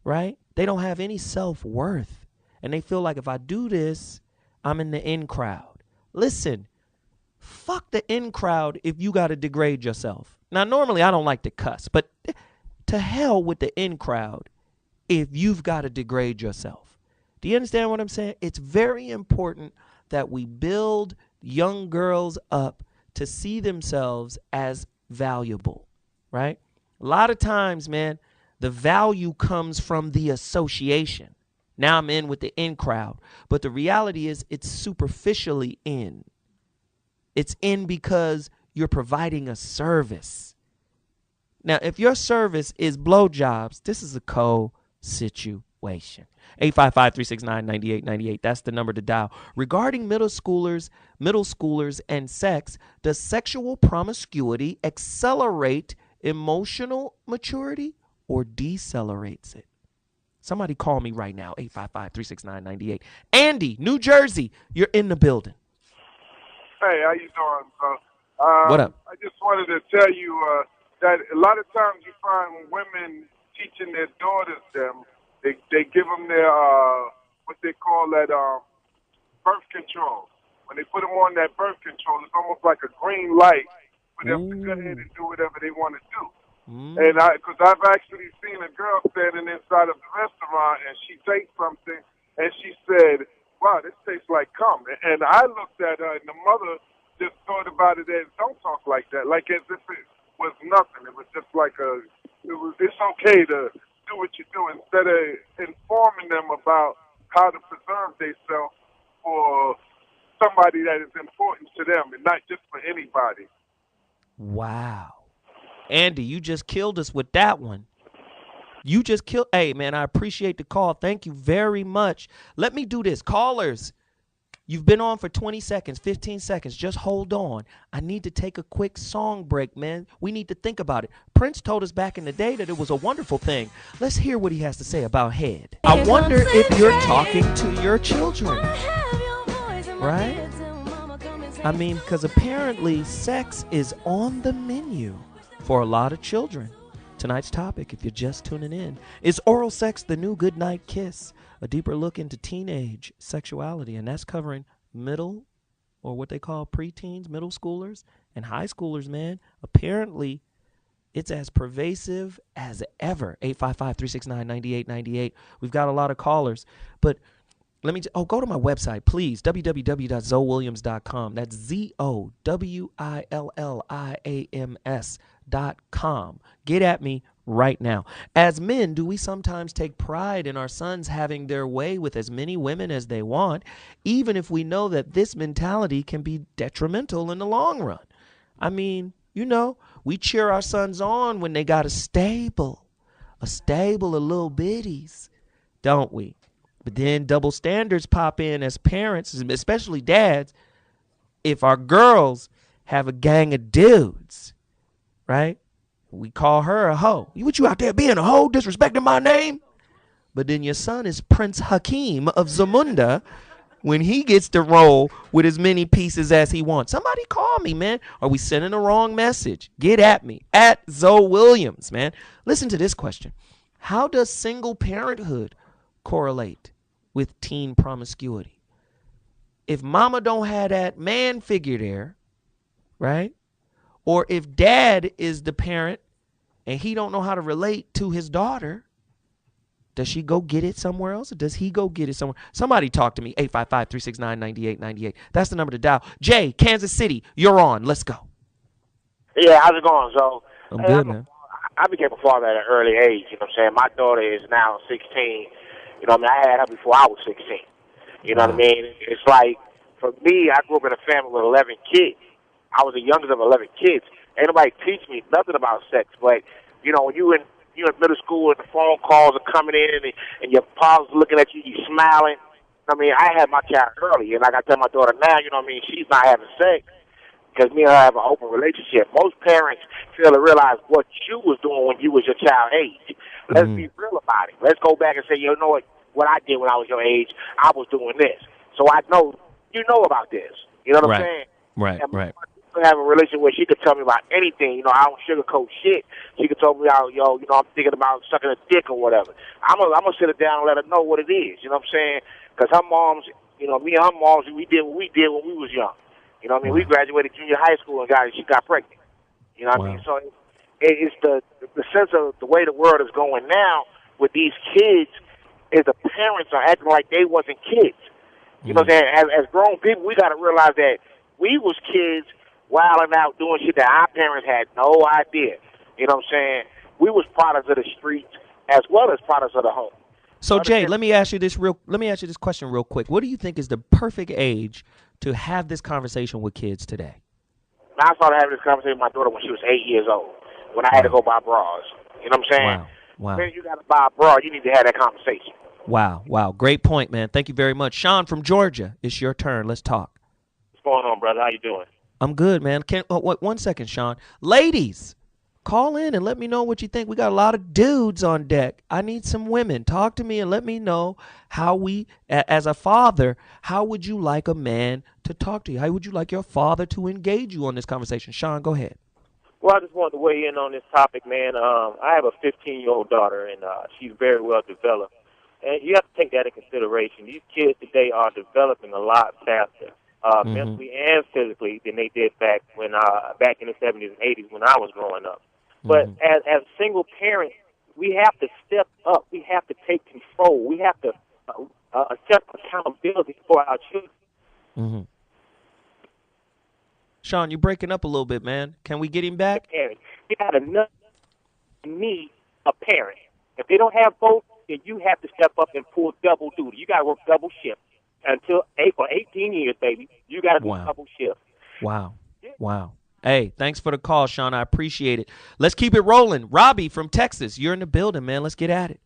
right? They don't have any self-worth. And they feel like if I do this, I'm in the in crowd. Listen, fuck the in crowd if you got to degrade yourself. Now, normally I don't like to cuss, but to hell with the in crowd if you've got to degrade yourself. Do you understand what I'm saying? It's very important that we build young girls up to see themselves as valuable, right? A lot of times, man, the value comes from the association. Now I'm in with the in crowd, but the reality is it's superficially in. It's in because you're providing a service. Now, if your service is blowjobs, this is a cold situation. 855-369-9898. That's the number to dial. Regarding middle schoolers and sex, does sexual promiscuity accelerate emotional maturity or decelerates it? Somebody call me right now, 855-369-98. Andy, New Jersey, you're in the building. Hey, how you doing, sir? What up? I just wanted to tell you that a lot of times you find women teaching their daughters they give them their what they call that birth control. When they put them on that birth control, it's almost like a green light for them to go ahead and do whatever they want to do. And because I've actually seen a girl standing inside of the restaurant and she takes something and she said, "Wow, this tastes like cum." And I looked at her and the mother just thought about it as, "Don't talk like that," like as if it was nothing. It was just like it's okay to do what you do, instead of informing them about how to preserve themselves for somebody that is important to them and not just for anybody. Wow. Andy, you just killed us with that one. Hey, man, I appreciate the call. Thank you very much. Let me do this. Callers, you've been on for 20 seconds, 15 seconds. Just hold on. I need to take a quick song break, man. We need to think about it. Prince told us back in the day that it was a wonderful thing. Let's hear what he has to say about head. I wonder if you're talking to your children, right? I mean, because apparently sex is on the menu for a lot of children. Tonight's topic, if you're just tuning in, is oral sex the new goodnight kiss? A deeper look into teenage sexuality, and that's covering middle, or what they call preteens, middle schoolers, and high schoolers, man. Apparently, it's as pervasive as ever. 855-369-9898. We've got a lot of callers, but let me go to my website, please, www.ZoWilliams.com. That's ZoWilliams.com. Get at me right now. As men, do we sometimes take pride in our sons having their way with as many women as they want, even if we know that this mentality can be detrimental in the long run? I mean, you know, we cheer our sons on when they got a stable of little bitties, don't we? But then double standards pop in as parents, especially dads, if our girls have a gang of dudes, right? We call her a hoe. What, you out there being a hoe, disrespecting my name? but then your son is Prince Hakeem of Zamunda when he gets to roll with as many pieces as he wants. Somebody call me, man. Are we sending the wrong message? Get at me, at ZoWilliams, man. Listen to this question. How does single parenthood correlate with teen promiscuity? If mama don't have that man figure there, right? Or if dad is the parent and he don't know how to relate to his daughter, does she go get it somewhere else, or does he go get it somewhere? Somebody talk to me, 855-369-9898. That's the number to dial. Jay, Kansas City, you're on. Let's go. Yeah, how's it going? So I'm good, man. I became a father at an early age, you know what I'm saying? My daughter is now 16. You know what I mean? I had her before I was 16. You know what I mean? It's like, for me, I grew up in a family with 11 kids. I was the youngest of 11 kids. Ain't nobody teach me nothing about sex, but, you know, when you're in middle school and the phone calls are coming in and your pa's looking at you, you smiling. I mean, I had my child early, and like I tell my daughter now, you know what I mean, she's not having sex because me and her have an open relationship. Most parents fail to realize what you was doing when you was your child age. Let's be real about it. Let's go back and say, you know what I did when I was your age, I was doing this. So I know you know about this. You know what I'm saying? Right. Have a relationship where she could tell me about anything. You know, I don't sugarcoat shit. She could tell me, I'm thinking about sucking a dick or whatever. I'm gonna sit her down and let her know what it is. You know what I'm saying? Because her moms, you know, me and her moms, we did what we did when we was young. You know what I mean? We graduated junior high school and she got pregnant. You know what I mean? So it's the sense of the way the world is going now with these kids is the parents are acting like they wasn't kids. You know what I'm saying? As grown people, we got to realize that we was kids wilding out, doing shit that our parents had no idea. You know what I'm saying? We was products of the streets as well as products of the home. So Jay, let me ask you this question real quick. What do you think is the perfect age to have this conversation with kids today? I started having this conversation with my daughter when she was 8 years old, when I had to go buy bras. You know what I'm saying? Wow. When you got to buy a bra, you need to have that conversation. Wow. Great point, man. Thank you very much. Sean from Georgia, it's your turn. Let's talk. What's going on, brother? How you doing? I'm good, man. One second, Sean. Ladies, call in and let me know what you think. We got a lot of dudes on deck. I need some women. Talk to me and let me know how as a father, how would you like a man to talk to you? How would you like your father to engage you on this conversation? Sean, go ahead. Well, I just wanted to weigh in on this topic, man. I have a 15-year-old daughter, and she's very well developed. And you have to take that in consideration. These kids today are developing a lot faster. Mentally and physically than they did back in the 70s and 80s when I was growing up. But as single parents, we have to step up. We have to take control. We have to accept accountability for our children. Sean, you're breaking up a little bit, man. Can we get him back? You got enough need a parent. If they don't have both, then you have to step up and pull double duty. You got to work double shift. For 18 years, baby, you got to do double shift. Wow. Hey, thanks for the call, Sean. I appreciate it. Let's keep it rolling. Robbie from Texas, you're in the building, man. Let's get at it.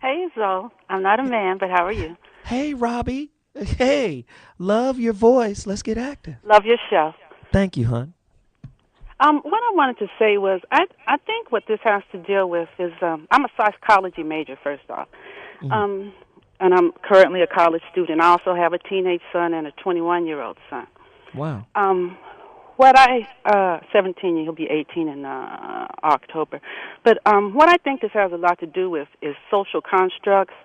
Hey, Zo. I'm not a man, but how are you? Hey, Robbie. Hey, love your voice. Let's get active. Love your show. Thank you, hon. What I wanted to say was I think what this has to deal with is I'm a psychology major, first off. And I'm currently a college student. I also have a teenage son and a 21-year-old son. Wow. 17, he'll be 18 in October. But what I think this has a lot to do with is social constructs.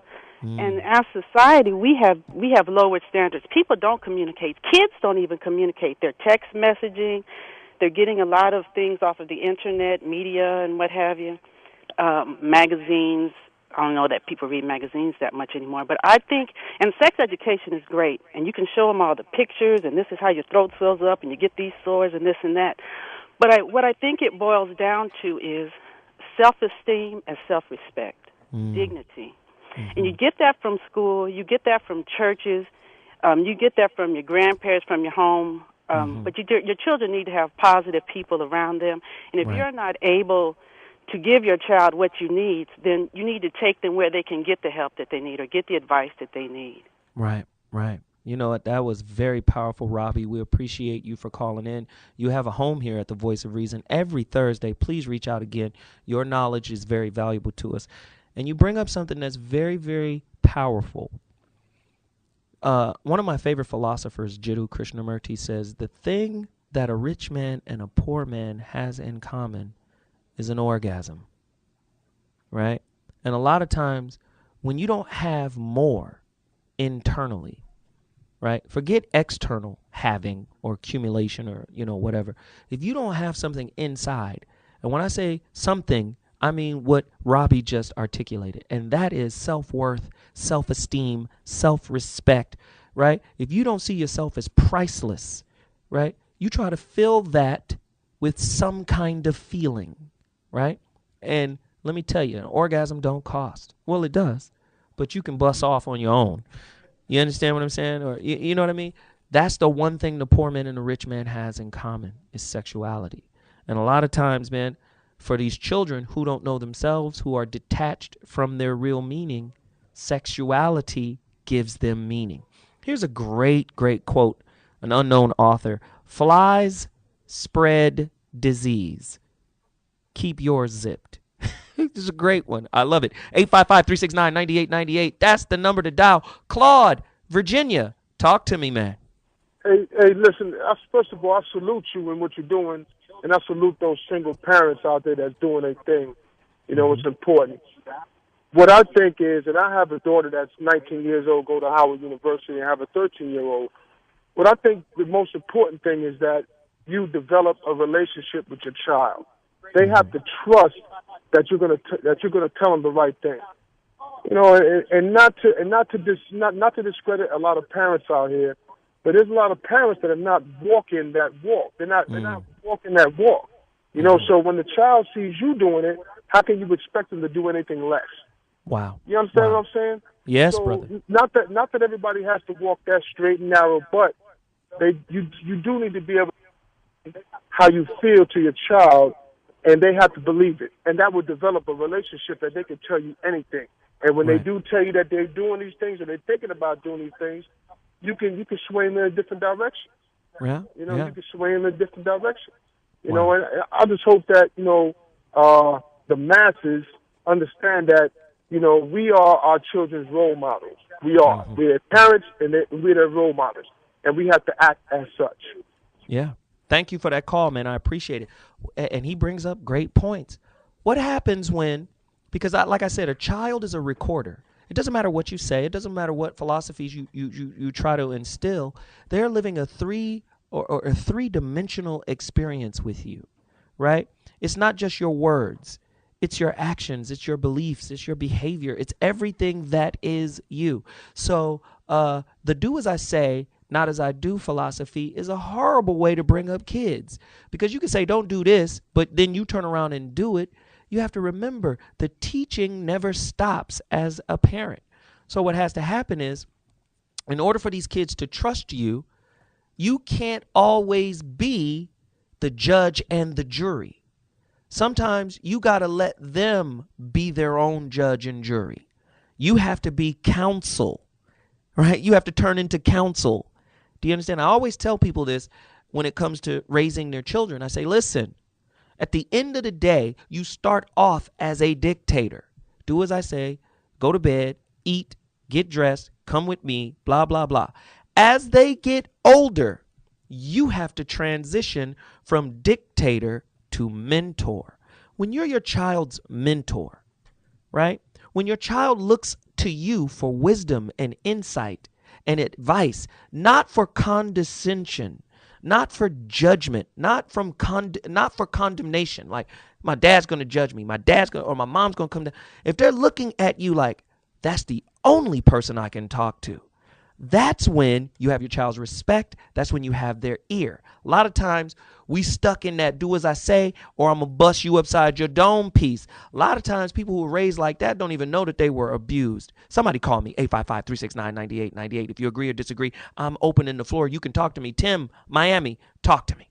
And as society, we have lowered standards. People don't communicate. Kids don't even communicate. They're text messaging. They're getting a lot of things off of the Internet, media, and what have you, magazines. I don't know that people read magazines that much anymore, but I think, and sex education is great, and you can show them all the pictures, and this is how your throat swells up, and you get these sores, and this and that. But what I think it boils down to is self-esteem and self-respect, dignity. And you get that from school, you get that from churches, you get that from your grandparents, from your home, but your children need to have positive people around them, and if you're not able to give your child what you need, then you need to take them where they can get the help that they need or get the advice that they need. Right. You know what? That was very powerful, Robbie. We appreciate you for calling in. You have a home here at the Voice of Reason every Thursday. Please reach out again. Your knowledge is very valuable to us. And you bring up something that's very, very powerful. One of my favorite philosophers, Jiddu Krishnamurti, says the thing that a rich man and a poor man has in common is an orgasm, right? And a lot of times when you don't have more internally, right? Forget external having or accumulation or, whatever. If you don't have something inside, and when I say something, I mean what Robbie just articulated, and that is self-worth, self-esteem, self-respect, right? If you don't see yourself as priceless, right, you try to fill that with some kind of feeling, right? And let me tell you, an orgasm don't cost. Well, it does, but you can bust off on your own. You understand what I'm saying? Or you know what I mean? That's the one thing the poor man and the rich man has in common is sexuality. And a lot of times, man, for these children who don't know themselves, who are detached from their real meaning, sexuality gives them meaning. Here's a great, great quote, an unknown author. Flies spread disease. Keep yours zipped. This is a great one. I love it. 855-369-9898. That's the number to dial. Claude, Virginia, talk to me, man. Hey, listen, first of all, I salute you in what you're doing, and I salute those single parents out there that's doing their thing. It's important. What I think is, and I have a daughter that's 19 years old, go to Howard University, and I have a 13-year-old. What I think the most important thing is that you develop a relationship with your child. They have to trust that you're going to tell them the right thing. And not to discredit a lot of parents out here, but there's a lot of parents that are not walking that walk. They're not walking that walk. So when the child sees you doing it, how can you expect them to do anything less? Wow. You understand what I'm saying? Yes, so, brother. Not that everybody has to walk that straight and narrow, but you do need to be able to how you feel to your child, and they have to believe it. And that will develop a relationship that they can tell you anything. And when they do tell you that they're doing these things or they're thinking about doing these things, you can sway them in a different direction. Yeah. You can sway them in a different direction. And I just hope that, the masses understand that, we are our children's role models. We are. Mm-hmm. We're parents and we're their role models. And we have to act as such. Yeah. Thank you for that call, man. I appreciate it. And he brings up great points. What happens when, because like I said, a child is a recorder. It doesn't matter what you say. It doesn't matter what philosophies you try to instill. They're living a three-dimensional experience with you, right? It's not just your words. It's your actions. It's your beliefs. It's your behavior. It's everything that is you. So the do as I say, not as I do philosophy is a horrible way to bring up kids, because you can say, don't do this, but then you turn around and do it. You have to remember the teaching never stops as a parent. So what has to happen is, in order for these kids to trust you, you can't always be the judge and the jury. Sometimes you got to let them be their own judge and jury. You have to be counsel, right? You have to turn into counsel. Do you understand? I always tell people this when it comes to raising their children. I say, listen, at the end of the day, you start off as a dictator. Do as I say, go to bed, eat, get dressed, come with me, blah, blah, blah. As they get older, you have to transition from dictator to mentor. When you're your child's mentor, right? When your child looks to you for wisdom and insight and advice, not for condescension, not for judgment, not for condemnation. Like, my dad's going to judge me, or my mom's going to come down. If they're looking at you like, that's the only person I can talk to, that's when you have your child's respect. That's when you have their ear. A lot of times we stuck in that do as I say, or I'm going to bust you upside your dome piece. A lot of times people who are raised like that don't even know that they were abused. Somebody call me, 855-369-9898. If you agree or disagree, I'm opening the floor. You can talk to me. Tim, Miami, talk to me.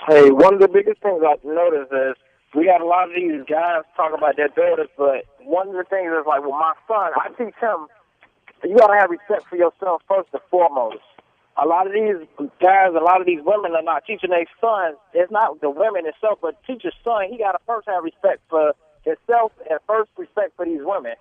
Hey, one of the biggest things I've noticed is we got a lot of these guys talk about their daughters, but one of the things is like with my son, I teach him, you got to have respect for yourself first and foremost. A lot of these guys, a lot of these women are not teaching their sons. It's not the women itself, but teach your son. He got to first have respect for itself and first respect for these women.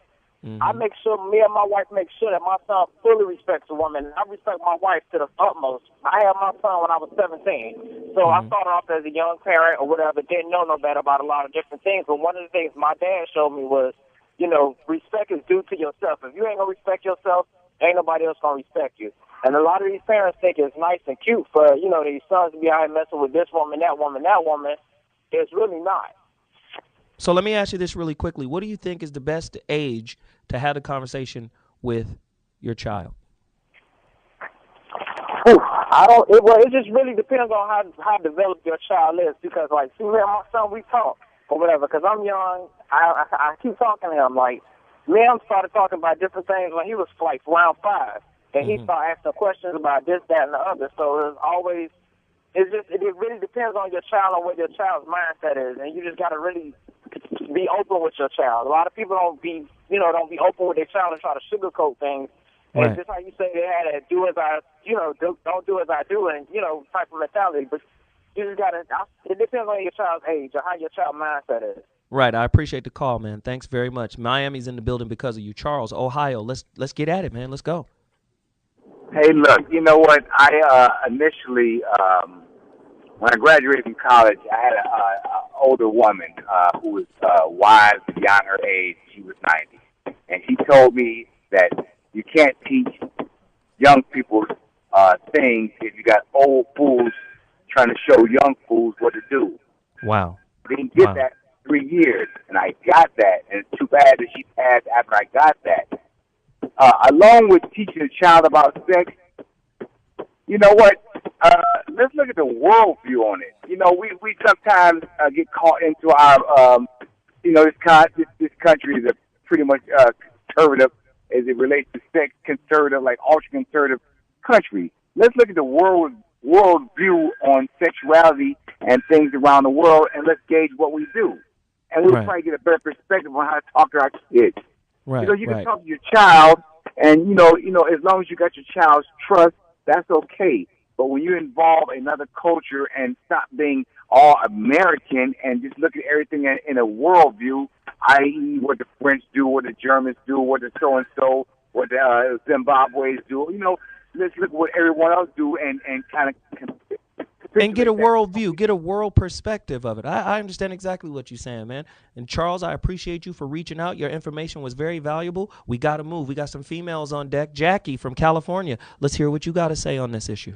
I make sure, me and my wife make sure that my son fully respects a woman. I respect my wife to the utmost. I had my son when I was 17. So I started off as a young parent or whatever, didn't know no better about a lot of different things. But one of the things my dad showed me was, you know, respect is due to yourself. If you ain't going to respect yourself, ain't nobody else going to respect you. And a lot of these parents think it's nice and cute for, you know, these sons to be out here messing with this woman, that woman, that woman. It's really not. So let me ask you this really quickly. What do you think is the best age to have a conversation with your child? It just really depends on how developed your child is. Because, like, see, me and my son, we talk or whatever. Because I'm young, I keep talking to him. Like, me and him started talking about different things when he was, like, around 5. And he started asking questions about this, that, and the other. So it really depends on your child and what your child's mindset is. And you just got to really be open with your child. A lot of people don't be open with their child and try to sugarcoat things. And Right. just how you say they had to do as I, don't do as I do, and, type of mentality. But you just got to, it depends on your child's age or how your child's mindset is. Right. I appreciate the call, man. Thanks very much. Miami's in the building because of you. Charles, Ohio, let's get at it, man. Let's go. Hey, look, you know what? I initially, when I graduated from college, I had an older woman who was wise beyond her age. She was 90. And she told me that you can't teach young people things if you got old fools trying to show young fools what to do. Wow. I didn't get that 3 years, and I got that. And it's too bad that she passed after I got that. Along with teaching a child about sex, you know what? Let's look at the worldview on it. You know, we sometimes get caught into our, this country is a pretty much conservative as it relates to sex, conservative, like ultra-conservative country. Let's look at the worldview on sexuality and things around the world, and let's gauge what we do. And we'll probably get a better perspective on how to talk to our kids. Right, you can talk to your child, and, as long as you got your child's trust, that's okay. But when you involve another culture and stop being all American and just look at everything in a worldview, i.e. what the French do, what the Germans do, what the so-and-so, what the Zimbabweans do, let's look at what everyone else do and kind of... And get a world view, get a world perspective of it. I understand exactly what you're saying, man. And Charles, I appreciate you for reaching out. Your information was very valuable. We got to move. We got some females on deck. Jackie from California, let's hear what you got to say on this issue.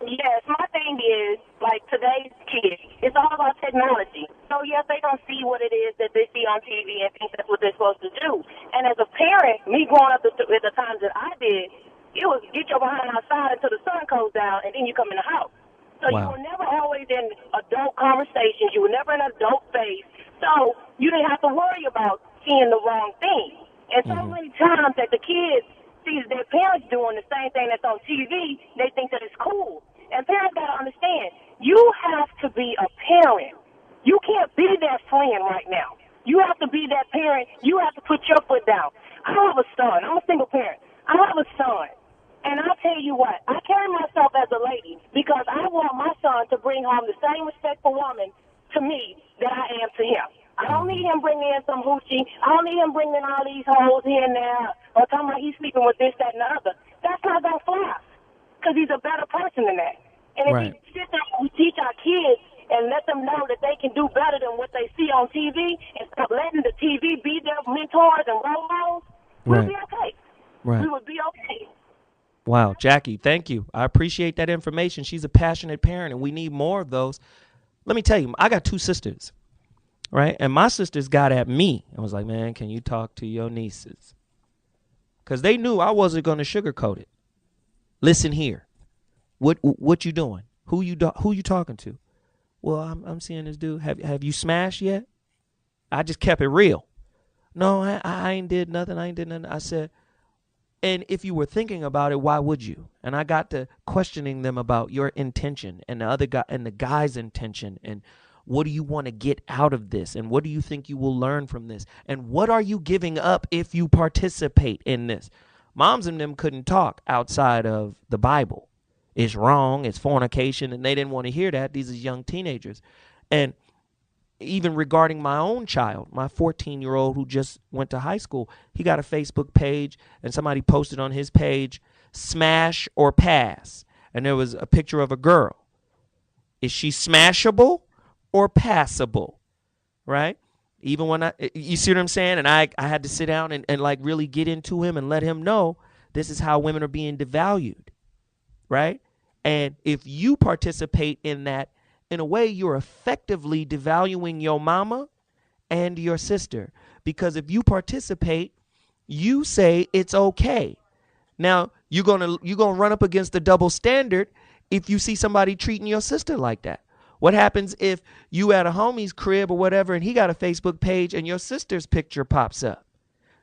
Yes, my thing is, like today's kids, it's all about technology. So, yes, they don't see what it is that they see on TV and think that's what they're supposed to do. And as a parent, me growing up at the times that I did, it was get your behind outside until the sun goes down and then you come in the house. So you were never always in adult conversations. You were never in adult space. So you didn't have to worry about seeing the wrong thing. And so many times that the kids see their parents doing the same thing that's on TV, they think that it's cool. And parents got to understand, you have to be a parent. You can't be that friend right now. You have to be that parent. You have to put your foot down. I have a son. I'm a single parent. I have a son. And I'll tell you what, I carry myself as a lady because I want my son to bring home the same respectful woman to me that I am to him. I don't need him bringing in some hoochie. I don't need him bringing all these hoes here and there or talking about he's sleeping with this, that, and the other. That's not going to fly because he's a better person than that. And if we sit there and we teach our kids and let them know that they can do better than what they see on TV and stop letting the TV be their mentors and role models, we'll be okay. Right. We would be okay. Wow, Jackie, thank you. I appreciate that information. She's a passionate parent, and we need more of those. Let me tell you, I got 2 sisters, right? And my sisters got at me and was like, man, can you talk to your nieces? Because they knew I wasn't going to sugarcoat it. Listen here. What you doing? Who you talking to? Well, I'm seeing this dude. Have you smashed yet? I just kept it real. No, I ain't did nothing. I said, and if you were thinking about it, why would you? And I got to questioning them about your intention and the other guy and the guy's intention and what do you want to get out of this and what do you think you will learn from this and what are you giving up if you participate in this? Moms and them couldn't talk outside of the Bible. It's wrong, it's fornication, and they didn't want to hear that. These are young teenagers. And even regarding my own child, my 14-year-old who just went to high school, he got a Facebook page, and somebody posted on his page, smash or pass. And there was a picture of a girl. Is she smashable or passable? Right? Even when you see what I'm saying? And I had to sit down and like really get into him and let him know this is how women are being devalued. Right? And if you participate in that, in a way, you're effectively devaluing your mama and your sister. Because if you participate, you say it's okay. Now, you're gonna run up against the double standard if you see somebody treating your sister like that. What happens if you at a homie's crib or whatever and he got a Facebook page and your sister's picture pops up?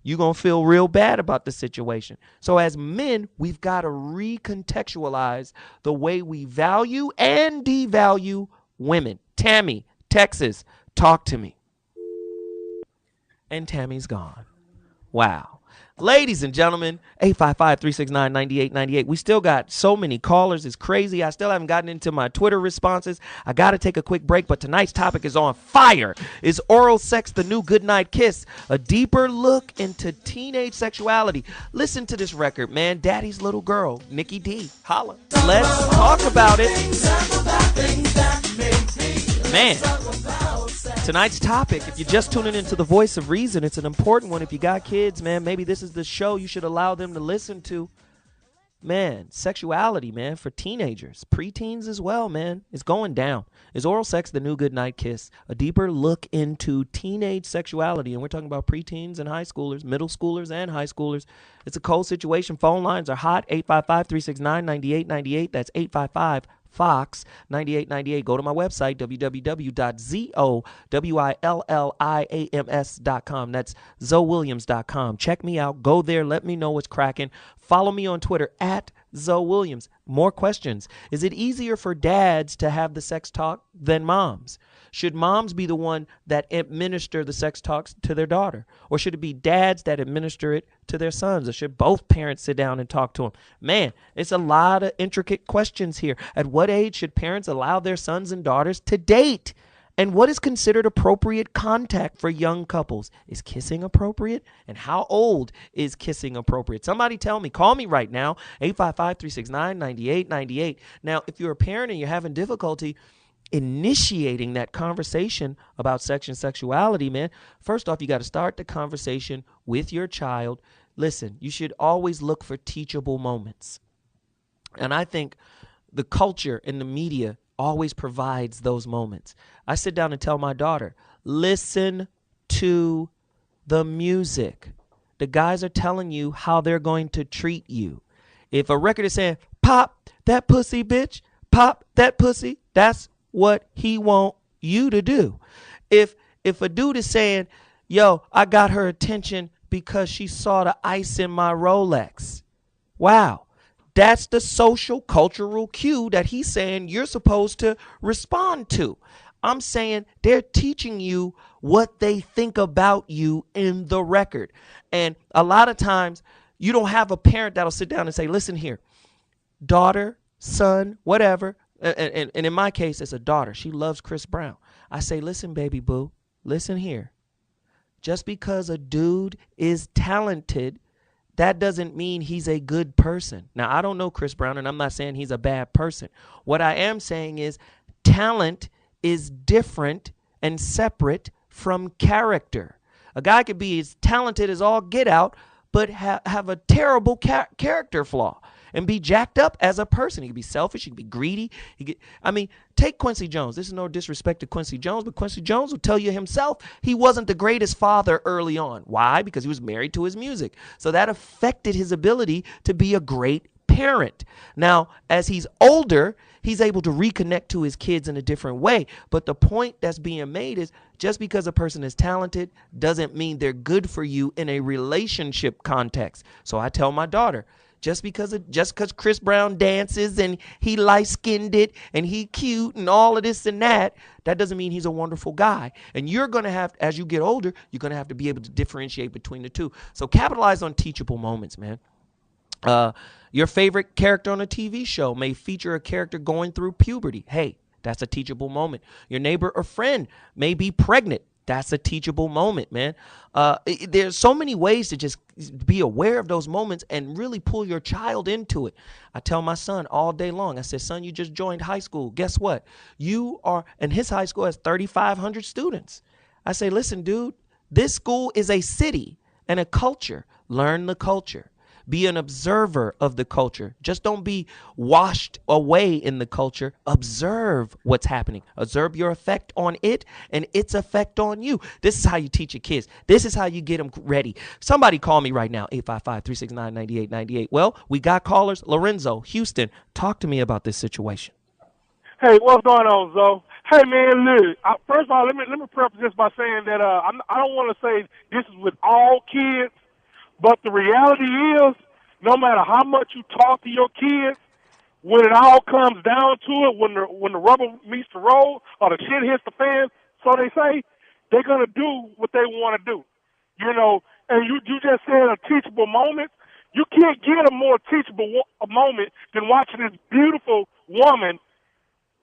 You're going to feel real bad about the situation. So as men, we've got to recontextualize the way we value and devalue women. Tammy, Texas, talk to me. And Tammy's gone. Wow. Ladies and gentlemen, 855-369-9898. We still got so many callers. It's crazy. I still haven't gotten into my Twitter responses. I got to take a quick break, but tonight's topic is on fire. Is oral sex the new goodnight kiss? A deeper look into teenage sexuality. Listen to this record, man. Daddy's Little Girl, Nikki D. Holla. Let's talk about it. Man. Tonight's topic, if you're just tuning into the Voice of Reason, it's an important one. If you got kids, man, maybe this is the show you should allow them to listen to. Man, sexuality, man, for teenagers, preteens as well, man. It's going down. Is oral sex the new goodnight kiss? A deeper look into teenage sexuality. And we're talking about preteens and high schoolers, middle schoolers and high schoolers. It's a cold situation. Phone lines are hot. 855-369-9898. That's 855 Fox 9898. Go to my website, www.ZoWilliams.com. That's ZoWilliams.com. Check me out. Go there. Let me know what's cracking. Follow me on Twitter at ZoWilliams. More questions. Is it easier for dads to have the sex talk than moms? Should moms be the one that administer the sex talks to their daughter? Or should it be dads that administer it to their sons? Or should both parents sit down and talk to them? Man, it's a lot of intricate questions here. At what age should parents allow their sons and daughters to date? And what is considered appropriate contact for young couples? Is kissing appropriate? And how old is kissing appropriate? Somebody tell me. Call me right now, 855-369-9898. Now, if you're a parent and you're having difficulty initiating that conversation about sex and sexuality, man, first off, you got to start the conversation with your child. Listen, you should always look for teachable moments. And I think the culture and the media always provides those moments. I sit down and tell my daughter, listen to the music. The guys are telling you how they're going to treat you. If a record is saying, pop that pussy, bitch, pop that pussy, that's what he want you to do. If a dude is saying, yo, I got her attention because she saw the ice in my Rolex. Wow. That's the social cultural cue that he's saying you're supposed to respond to. I'm saying they're teaching you what they think about you in the record. And a lot of times you don't have a parent that'll sit down and say, listen here, daughter, son, whatever. And in my case, it's a daughter. She loves Chris Brown. I say, listen, baby boo, listen here. Just because a dude is talented, that doesn't mean he's a good person. Now, I don't know Chris Brown, and I'm not saying he's a bad person. What I am saying is talent is different and separate from character. A guy could be as talented as all get out, but have a terrible character flaw and be jacked up as a person. He could be selfish. He could be greedy. Take Quincy Jones. This is no disrespect to Quincy Jones, but Quincy Jones will tell you himself he wasn't the greatest father early on. Why? Because he was married to his music. So that affected his ability to be a great parent. Now, as he's older, he's able to reconnect to his kids in a different way. But the point that's being made is just because a person is talented doesn't mean they're good for you in a relationship context. So I tell my daughter, just because Chris Brown dances and he light-skinned it and he cute and all of this and that doesn't mean he's a wonderful guy. And you're going to have, as you get older, you're going to have to be able to differentiate between the two. So capitalize on teachable moments, man. Your favorite character on a TV show may feature a character going through puberty. Hey, That's a teachable moment. Your neighbor or friend may be pregnant. That's a teachable moment, man. There's so many ways to just be aware of those moments and really pull your child into it. I tell my son all day long, I said, son, you just joined high school. Guess what? And his high school has 3,500 students. I say, listen, dude, this school is a city and a culture. Learn the culture. Be an observer of the culture. Just don't be washed away in the culture. Observe what's happening. Observe your effect on it and its effect on you. This is how you teach your kids. This is how you get them ready. Somebody call me right now, 855-369-9898. Well, we got callers. Lorenzo, Houston, talk to me about this situation. Hey, what's going on, Zo? Hey, man, look. First of all, let me preface this by saying that I don't want to say this is with all kids. But the reality is, no matter how much you talk to your kids, when it all comes down to it, when the rubber meets the road or the shit hits the fan, so they say, they're going to do what they want to do. You know, and you just said a teachable moment. You can't get a more teachable moment than watching this beautiful woman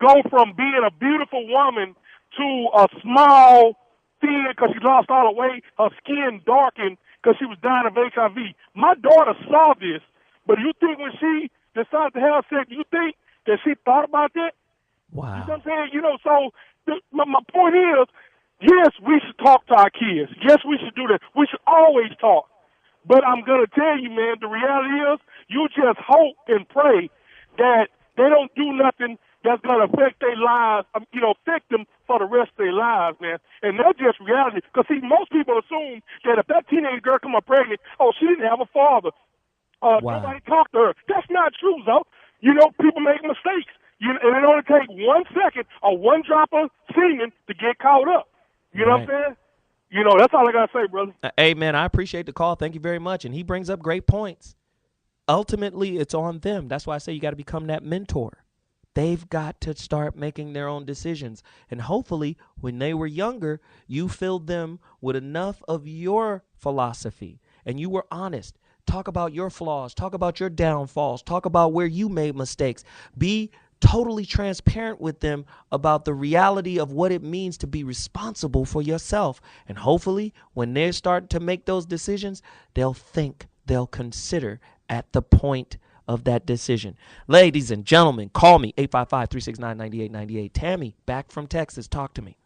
go from being a beautiful woman to a small, thin, because she lost all the weight, her skin darkened, because she was dying of HIV. My daughter saw this, but you think when she decided to have sex, you think that she thought about that? Wow. You know what I'm saying? You know, so my point is, yes, we should talk to our kids. Yes, we should do that. We should always talk. But I'm going to tell you, man, the reality is you just hope and pray that they don't do nothing that's going to affect their lives, affect them for the rest of their lives, man. And that's just reality. Because, see, most people assume that if that teenage girl come up pregnant, she didn't have a father. Wow. Nobody talked to her. That's not true, though. You know, people make mistakes. And it only takes 1 second or one drop of semen to get caught up. You know what I'm saying? You know, that's all I got to say, brother. Hey, man, I appreciate the call. Thank you very much. And he brings up great points. Ultimately, it's on them. That's why I say you got to become that mentor. They've got to start making their own decisions. And hopefully, when they were younger, you filled them with enough of your philosophy and you were honest. Talk about your flaws. Talk about your downfalls. Talk about where you made mistakes. Be totally transparent with them about the reality of what it means to be responsible for yourself. And hopefully, when they start to make those decisions, they'll think, they'll consider at the point of that decision. Ladies and gentlemen, call me, 855-369-9898. Tammy, back from Texas, talk to me.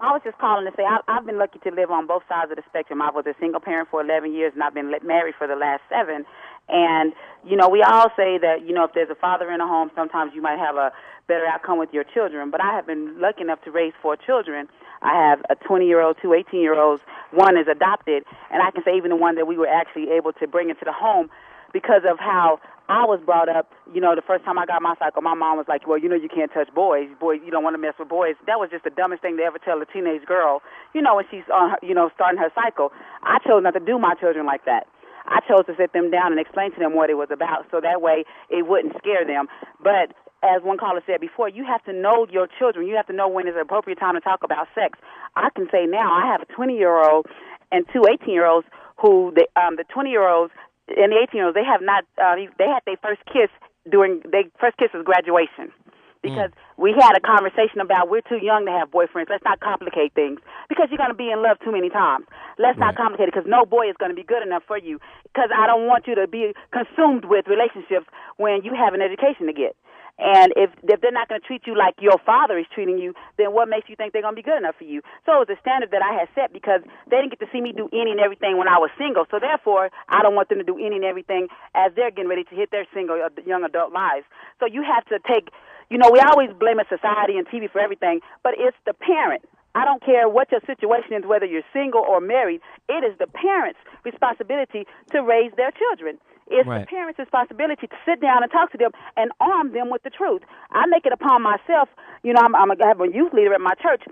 I was just calling to say I've been lucky to live on both sides of the spectrum. I was a single parent for 11 years, and I've been married for the last 7. And, you know, we all say that, you know, if there's a father in a home, sometimes you might have a better outcome with your children. But I have been lucky enough to raise 4 children. I have a 20-year-old, 2 18-year-olds. One is adopted, and I can say even the one that we were actually able to bring into the home because of how I was brought up. You know, the first time I got my cycle, my mom was like, well, you know, you can't touch boys. Boys, you don't want to mess with boys. That was just the dumbest thing to ever tell a teenage girl, you know, when she's on her, you know, starting her cycle. I chose not to do my children like that. I chose to sit them down and explain to them what it was about so that way it wouldn't scare them. But as one caller said before, you have to know your children. You have to know when is an appropriate time to talk about sex. I can say now I have a 20-year-old and 2 18-year-olds who, the 20-year-olds and the 18-year-olds, they have not, they had their first kiss was graduation. Because we had a conversation about we're too young to have boyfriends. Let's not complicate things. Because you're going to be in love too many times. Let's not complicate it because no boy is going to be good enough for you. Because I don't want you to be consumed with relationships when you have an education to get. And if they're not going to treat you like your father is treating you, then what makes you think they're going to be good enough for you? So it was a standard that I had set because they didn't get to see me do any and everything when I was single. So therefore, I don't want them to do any and everything as they're getting ready to hit their single young adult lives. So you have to take, you know, we always blame a society and TV for everything, but it's the parent. I don't care what your situation is, whether you're single or married. It is the parent's responsibility to raise their children. It's the parents' responsibility to sit down and talk to them and arm them with the truth. I make it upon myself, you know, I'm going to have a youth leader at my church,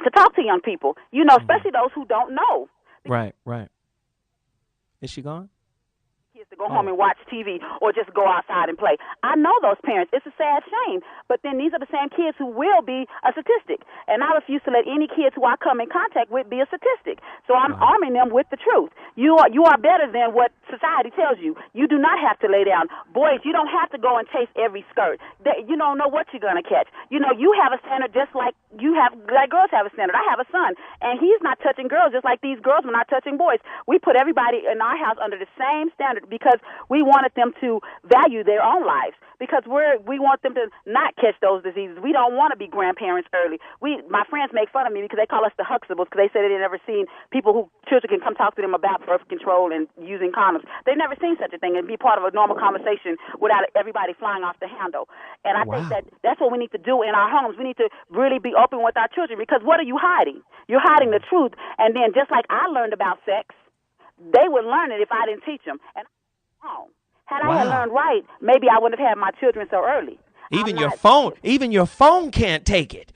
to talk to young people, you know, especially those who don't know. Right. Is she gone? Is to go home and watch TV or just go outside and play. I know those parents. It's a sad shame. But then these are the same kids who will be a statistic. And I refuse to let any kids who I come in contact with be a statistic. So I'm arming them with the truth. You are better than what society tells you. You do not have to lay down. Boys, you don't have to go and chase every skirt. You don't know what you're going to catch. You know, you have a standard just like girls have a standard. I have a son, and he's not touching girls just like these girls were not touching boys. We put everybody in our house under the same standard because we wanted them to value their own lives, because we want them to not catch those diseases. We don't want to be grandparents early. My friends make fun of me because they call us the Huxtables, because they say they've never seen people who children can come talk to them about birth control and using condoms. They've never seen such a thing and be part of a normal conversation without everybody flying off the handle. And I think that's what we need to do in our homes. We need to really be open with our children, because what are you hiding? You're hiding the truth. And then just like I learned about sex, they would learn it if I didn't teach them. And had I had learned right, maybe I wouldn't have had my children so early. Even your phone can't take it.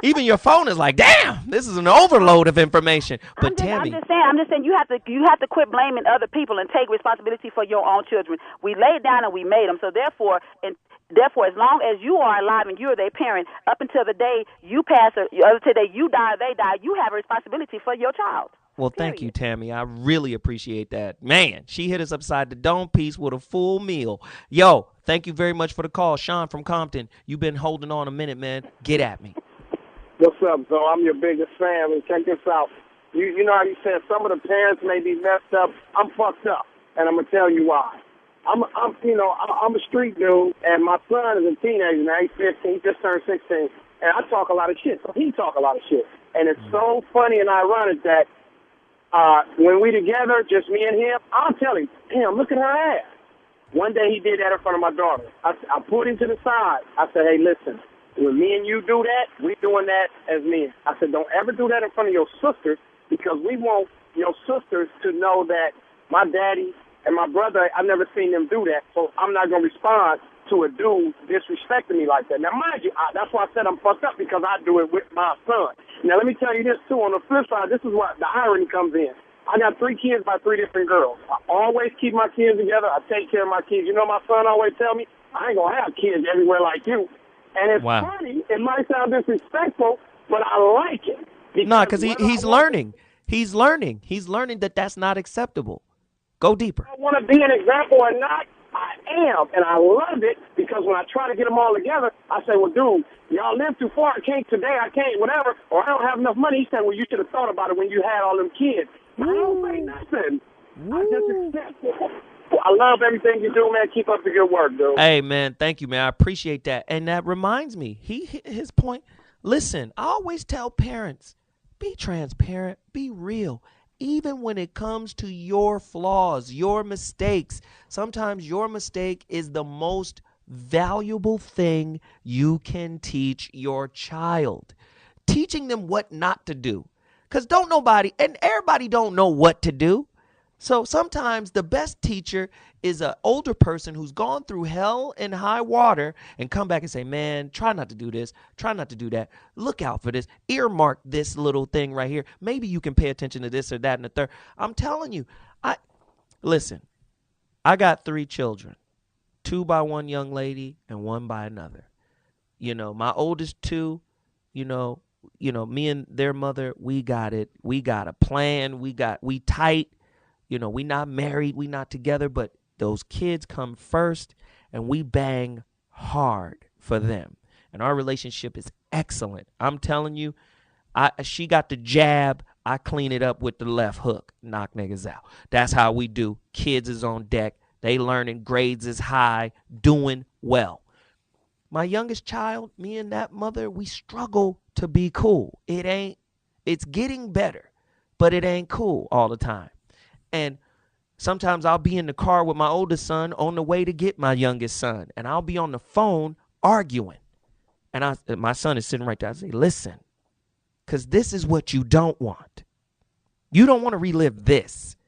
Even your phone is like, damn, this is an overload of information. But Tammy, I'm just saying you have to quit blaming other people and take responsibility for your own children. We laid down and we made them. So therefore, as long as you are alive and you're their parent, up until the day you pass or until the day you die or they die, you have a responsibility for your child. Well, thank you, Tammy. I really appreciate that. Man, she hit us upside the dome piece with a full meal. Yo, thank you very much for the call. Sean from Compton, you've been holding on a minute, man. Get at me. What's up, Zo? I'm your biggest fan. And check this out. You know how you said some of the parents may be messed up. I'm fucked up, and I'm going to tell you why. I'm a street dude, and my son is a teenager now. He's 15. He just turned 16. And I talk a lot of shit, so he talk a lot of shit. And it's so funny and ironic that when we together, just me and him, I'll tell him, damn, look at her ass. One day he did that in front of my daughter. I pulled him to the side. I said, hey, listen, when me and you do that, we doing that as men. I said, don't ever do that in front of your sisters, because we want your sisters to know that my daddy and my brother, I've never seen them do that, so I'm not going to respond to a dude disrespecting me like that. Now, mind you, that's why I said I'm fucked up, because I do it with my son. Now, let me tell you this, too. On the flip side, this is where the irony comes in. I got 3 kids by 3 different girls. I always keep my kids together. I take care of my kids. You know, my son always tell me, I ain't going to have kids everywhere like you. And it's funny. It might sound disrespectful, but I like it. No, because he's learning. He's learning. He's learning that that's not acceptable. Go deeper. I want to be an example or not, I am, and I love it, because when I try to get them all together, I say, well, dude, y'all live too far. I can't today. I can't whatever, or I don't have enough money. He said, well, you should have thought about it when you had all them kids. I don't say nothing. I just accept it. I love everything you do, man. Keep up the good work, dude. Hey, man, thank you, man. I appreciate that. And that reminds me, he hit his point. Listen, I always tell parents, be transparent, be real. Even when it comes to your flaws, your mistakes, sometimes your mistake is the most valuable thing you can teach your child. Teaching them what not to do. Because everybody don't know what to do. So sometimes the best teacher is an older person who's gone through hell and high water and come back and say, man, try not to do this. Try not to do that. Look out for this. Earmark this little thing right here. Maybe you can pay attention to this or that and the third. I'm telling you, listen, I got 3 children, 2 by one young lady and 1 by another. You know, my oldest 2, you know, me and their mother, we got it. We got a plan. We tight. You know, we not married, we not together, but those kids come first, and we bang hard for them. And our relationship is excellent. I'm telling you, she got the jab, I clean it up with the left hook, knock niggas out. That's how we do. Kids is on deck. They learning, grades is high, doing well. My youngest child, me and that mother, we struggle to be cool. It's getting better, but it ain't cool all the time. And sometimes I'll be in the car with my oldest son on the way to get my youngest son, and I'll be on the phone arguing. And my son is sitting right there. I say, listen, because this is what you don't want. You don't want to relive this,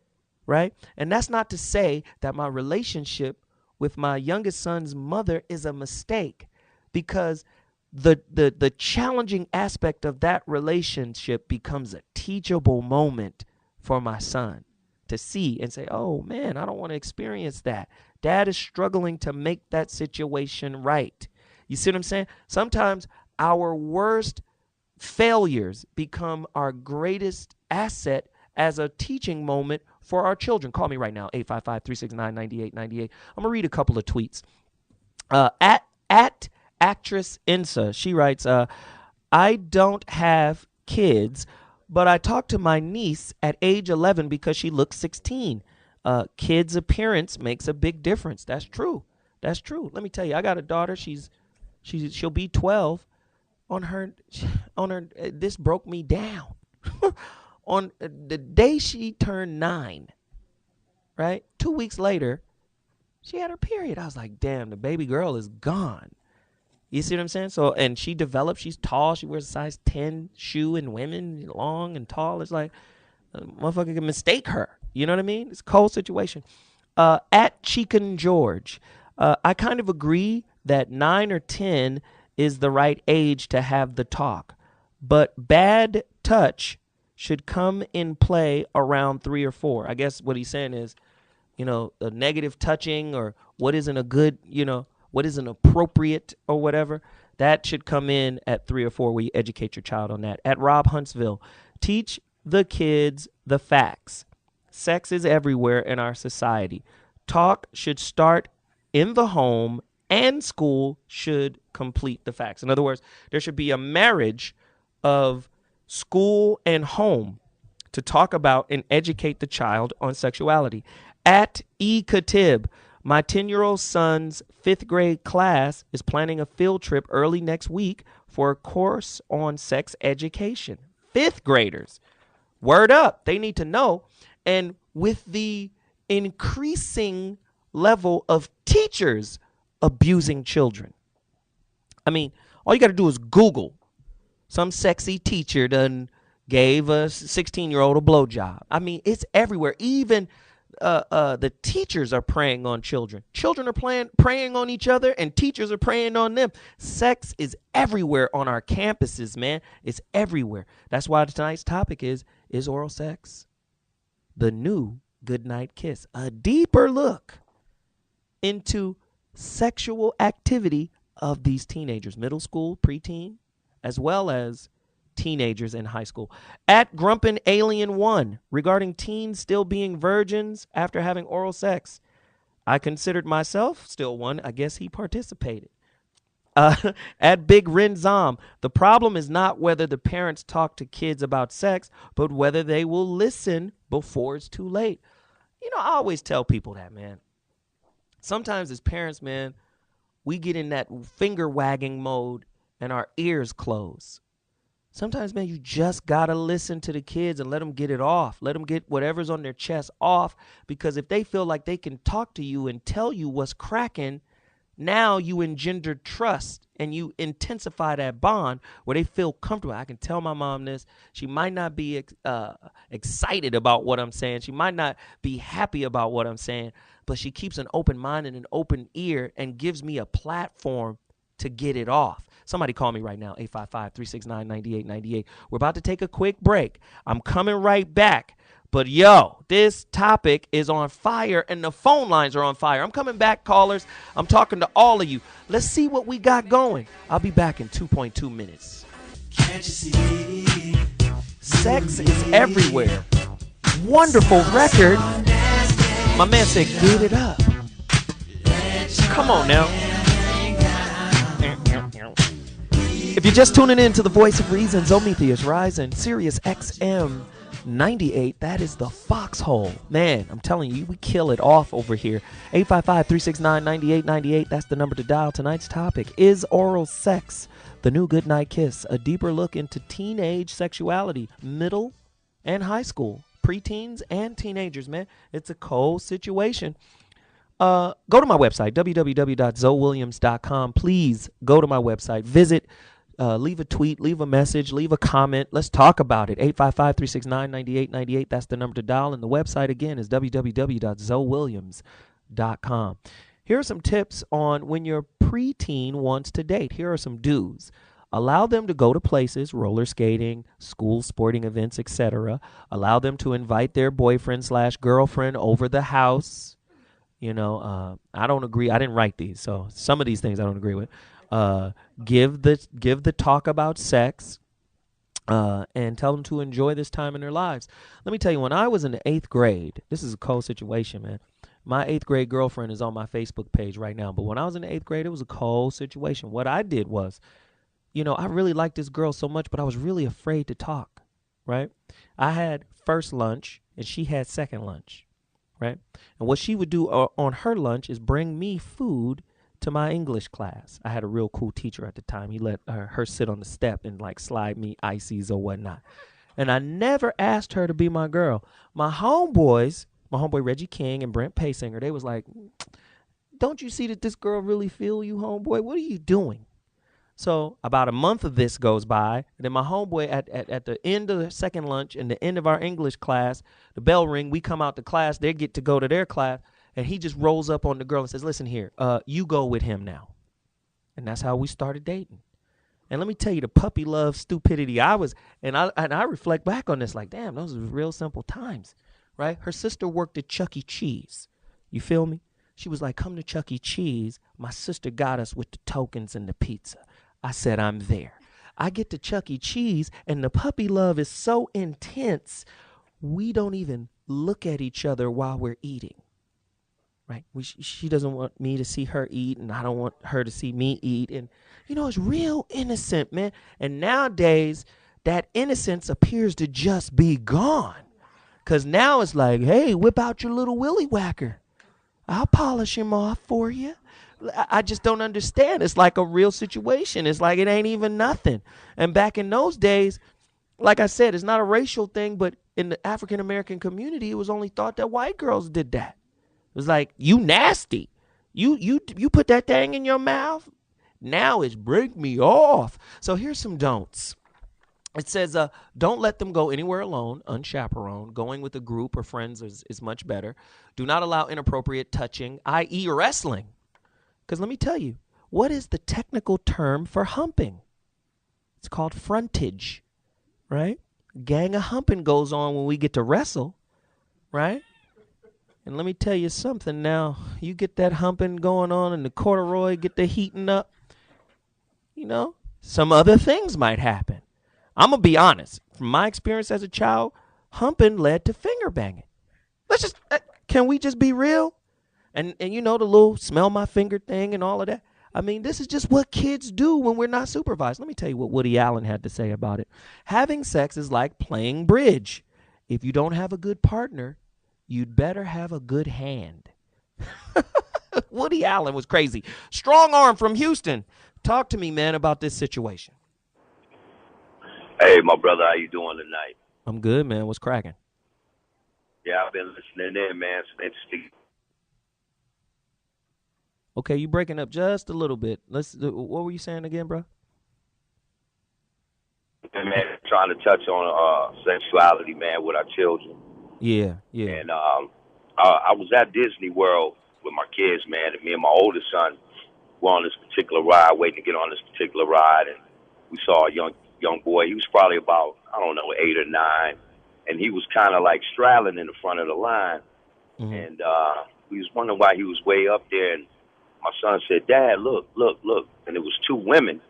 right? And that's not to say that my relationship with my youngest son's mother is a mistake, because the challenging aspect of that relationship becomes a teachable moment for my son to see and say, oh, man, I don't want to experience that. Dad is struggling to make that situation right. You see what I'm saying? Sometimes our worst failures become our greatest asset as a teaching moment for our children. Call me right now, 855-369-9898. I'm going to read a couple of tweets. At actress Insa, she writes, I don't have kids, but I talked to my niece at age 11 because she looks 16. Kids' appearance makes a big difference. That's true. That's true. Let me tell you, I got a daughter. She'll be 12. On her, this broke me down. On the day she turned 9, right? 2 weeks later, she had her period. I was like, damn, the baby girl is gone. You see what I'm saying? So, and she developed, she's tall. She wears a size 10 shoe in women, long and tall. It's like, a motherfucker can mistake her. You know what I mean? It's a cold situation. At Chicken George, I kind of agree that 9 or 10 is the right age to have the talk. But bad touch should come in play around 3 or 4. I guess what he's saying is, the negative touching or what isn't a good, what isn't appropriate or whatever, that should come in at 3 or 4 where you educate your child on that. At Rob Huntsville, teach the kids the facts. Sex is everywhere in our society. Talk should start in the home and school should complete the facts. In other words, there should be a marriage of school and home to talk about and educate the child on sexuality. At E. Katib, my 10-year-old son's 5th grade class is planning a field trip early next week for a course on sex education. 5th graders. Word up. They need to know. And with the increasing level of teachers abusing children. I mean, all you got to do is Google. Some sexy teacher done gave a 16-year-old a blowjob. I mean, it's everywhere. Even the teachers are preying on children. Children are preying on each other, and teachers are preying on them. Sex is everywhere on our campuses, man. It's everywhere. That's why tonight's topic is oral sex the new Goodnight kiss? A deeper look into sexual activity of these teenagers, middle school, preteen, as well as teenagers in high school. At Grumpin Alien 1, regarding teens still being virgins after having oral sex. I considered myself still one. I guess he participated. At Big Renzom, the problem is not whether the parents talk to kids about sex, but whether they will listen before it's too late. I always tell people that, man. Sometimes as parents, man, we get in that finger wagging mode and our ears close. Sometimes, man, you just got to listen to the kids and let them get it off. Let them get whatever's on their chest off, because if they feel like they can talk to you and tell you what's cracking, now you engender trust and you intensify that bond where they feel comfortable. I can tell my mom this. She might not be excited about what I'm saying. She might not be happy about what I'm saying, but she keeps an open mind and an open ear and gives me a platform to get it off. Somebody call me right now, 855-369-9898. We're about to take a quick break. I'm coming right back. But, this topic is on fire, and the phone lines are on fire. I'm coming back, callers. I'm talking to all of you. Let's see what we got going. I'll be back in 2.2 minutes. Can't you see? Sex is everywhere. Wonderful record. My man said, get it up. Come on now. If you're just tuning in to the Voice of Reason, Zometheus Rising, Sirius XM 98, that is the Foxxhole. Man, I'm telling you, we kill it off over here. 855-369-9898, that's the number to dial. Tonight's topic is oral sex, the new Goodnight kiss, a deeper look into teenage sexuality, middle and high school, preteens and teenagers, man. It's a cold situation. Go to my website, www.ZoWilliams.com. Please go to my website, visit, leave a tweet, leave a message, leave a comment. Let's talk about it. 855-369-9898. That's the number to dial. And the website, again, is www.ZoWilliams.com. Here are some tips on when your preteen wants to date. Here are some do's. Allow them to go to places, roller skating, school sporting events, etc. Allow them to invite their boyfriend/girlfriend over the house. I don't agree. I didn't write these, so some of these things I don't agree with. Give the talk about sex, and tell them to enjoy this time in their lives. Let me tell you, when I was in the 8th grade, this is a cold situation, man. My 8th grade girlfriend is on my Facebook page right now, but when I was in the 8th grade, it was a cold situation. What I did was, I really liked this girl so much, but I was really afraid to talk, right? I had first lunch, and she had second lunch, right? And what she would do on her lunch is bring me food to my English class. I had a real cool teacher at the time. He let her sit on the step and slide me ices or whatnot. And I never asked her to be my girl. My homeboy Reggie King and Brent Paysinger, they was like, don't you see that this girl really feel you, homeboy? What are you doing? So about a month of this goes by, and then my homeboy at the end of the second lunch and the end of our English class, the bell ring, we come out to class, they get to go to their class, and he just rolls up on the girl and says, listen here, you go with him now. And that's how we started dating. And let me tell you, the puppy love stupidity I reflect back on this like, damn, those were real simple times, right? Her sister worked at Chuck E. Cheese. You feel me? She was like, come to Chuck E. Cheese. My sister got us with the tokens and the pizza. I said, I'm there. I get to Chuck E. Cheese, and the puppy love is so intense, we don't even look at each other while we're eating. Right? She doesn't want me to see her eat, and I don't want her to see me eat. And, it's real innocent, man. And nowadays, that innocence appears to just be gone. Because now it's like, hey, whip out your little willy whacker. I'll polish him off for you. I just don't understand. It's like a real situation. It's like it ain't even nothing. And back in those days, like I said, it's not a racial thing, but in the African-American community, it was only thought that white girls did that. It was like, you nasty. You put that thing in your mouth? Now it's break me off. So here's some don'ts. It says, don't let them go anywhere alone, unchaperoned. Going with a group or friends is much better. Do not allow inappropriate touching, i.e. wrestling. Because let me tell you, what is the technical term for humping? It's called frontage, right? Gang of humping goes on when we get to wrestle, right? And let me tell you something now. You get that humping going on and the corduroy get the heating up, some other things might happen. I'm going to be honest. From my experience as a child, humping led to finger banging. Can we just be real? And the little smell my finger thing and all of that. I mean, this is just what kids do when we're not supervised. Let me tell you what Woody Allen had to say about it. Having sex is like playing bridge. If you don't have a good partner, you'd better have a good hand. Woody Allen was crazy. Strong Arm from Houston. Talk to me, man, about this situation. Hey, my brother, how you doing tonight? I'm good, man. What's cracking? Yeah, I've been listening in, man. It's interesting. Okay, you breaking up just a little bit. What were you saying again, bro? And, man, trying to touch on sexuality, man, with our children. Yeah. And I was at Disney World with my kids, man, and me and my oldest son were on this particular ride, waiting to get on this particular ride, and we saw a young boy. He was probably about, 8 or 9, and he was kind of like straddling in the front of the line. Mm-hmm. And we was wondering why he was way up there, and my son said, Dad, look. And it was 2 women,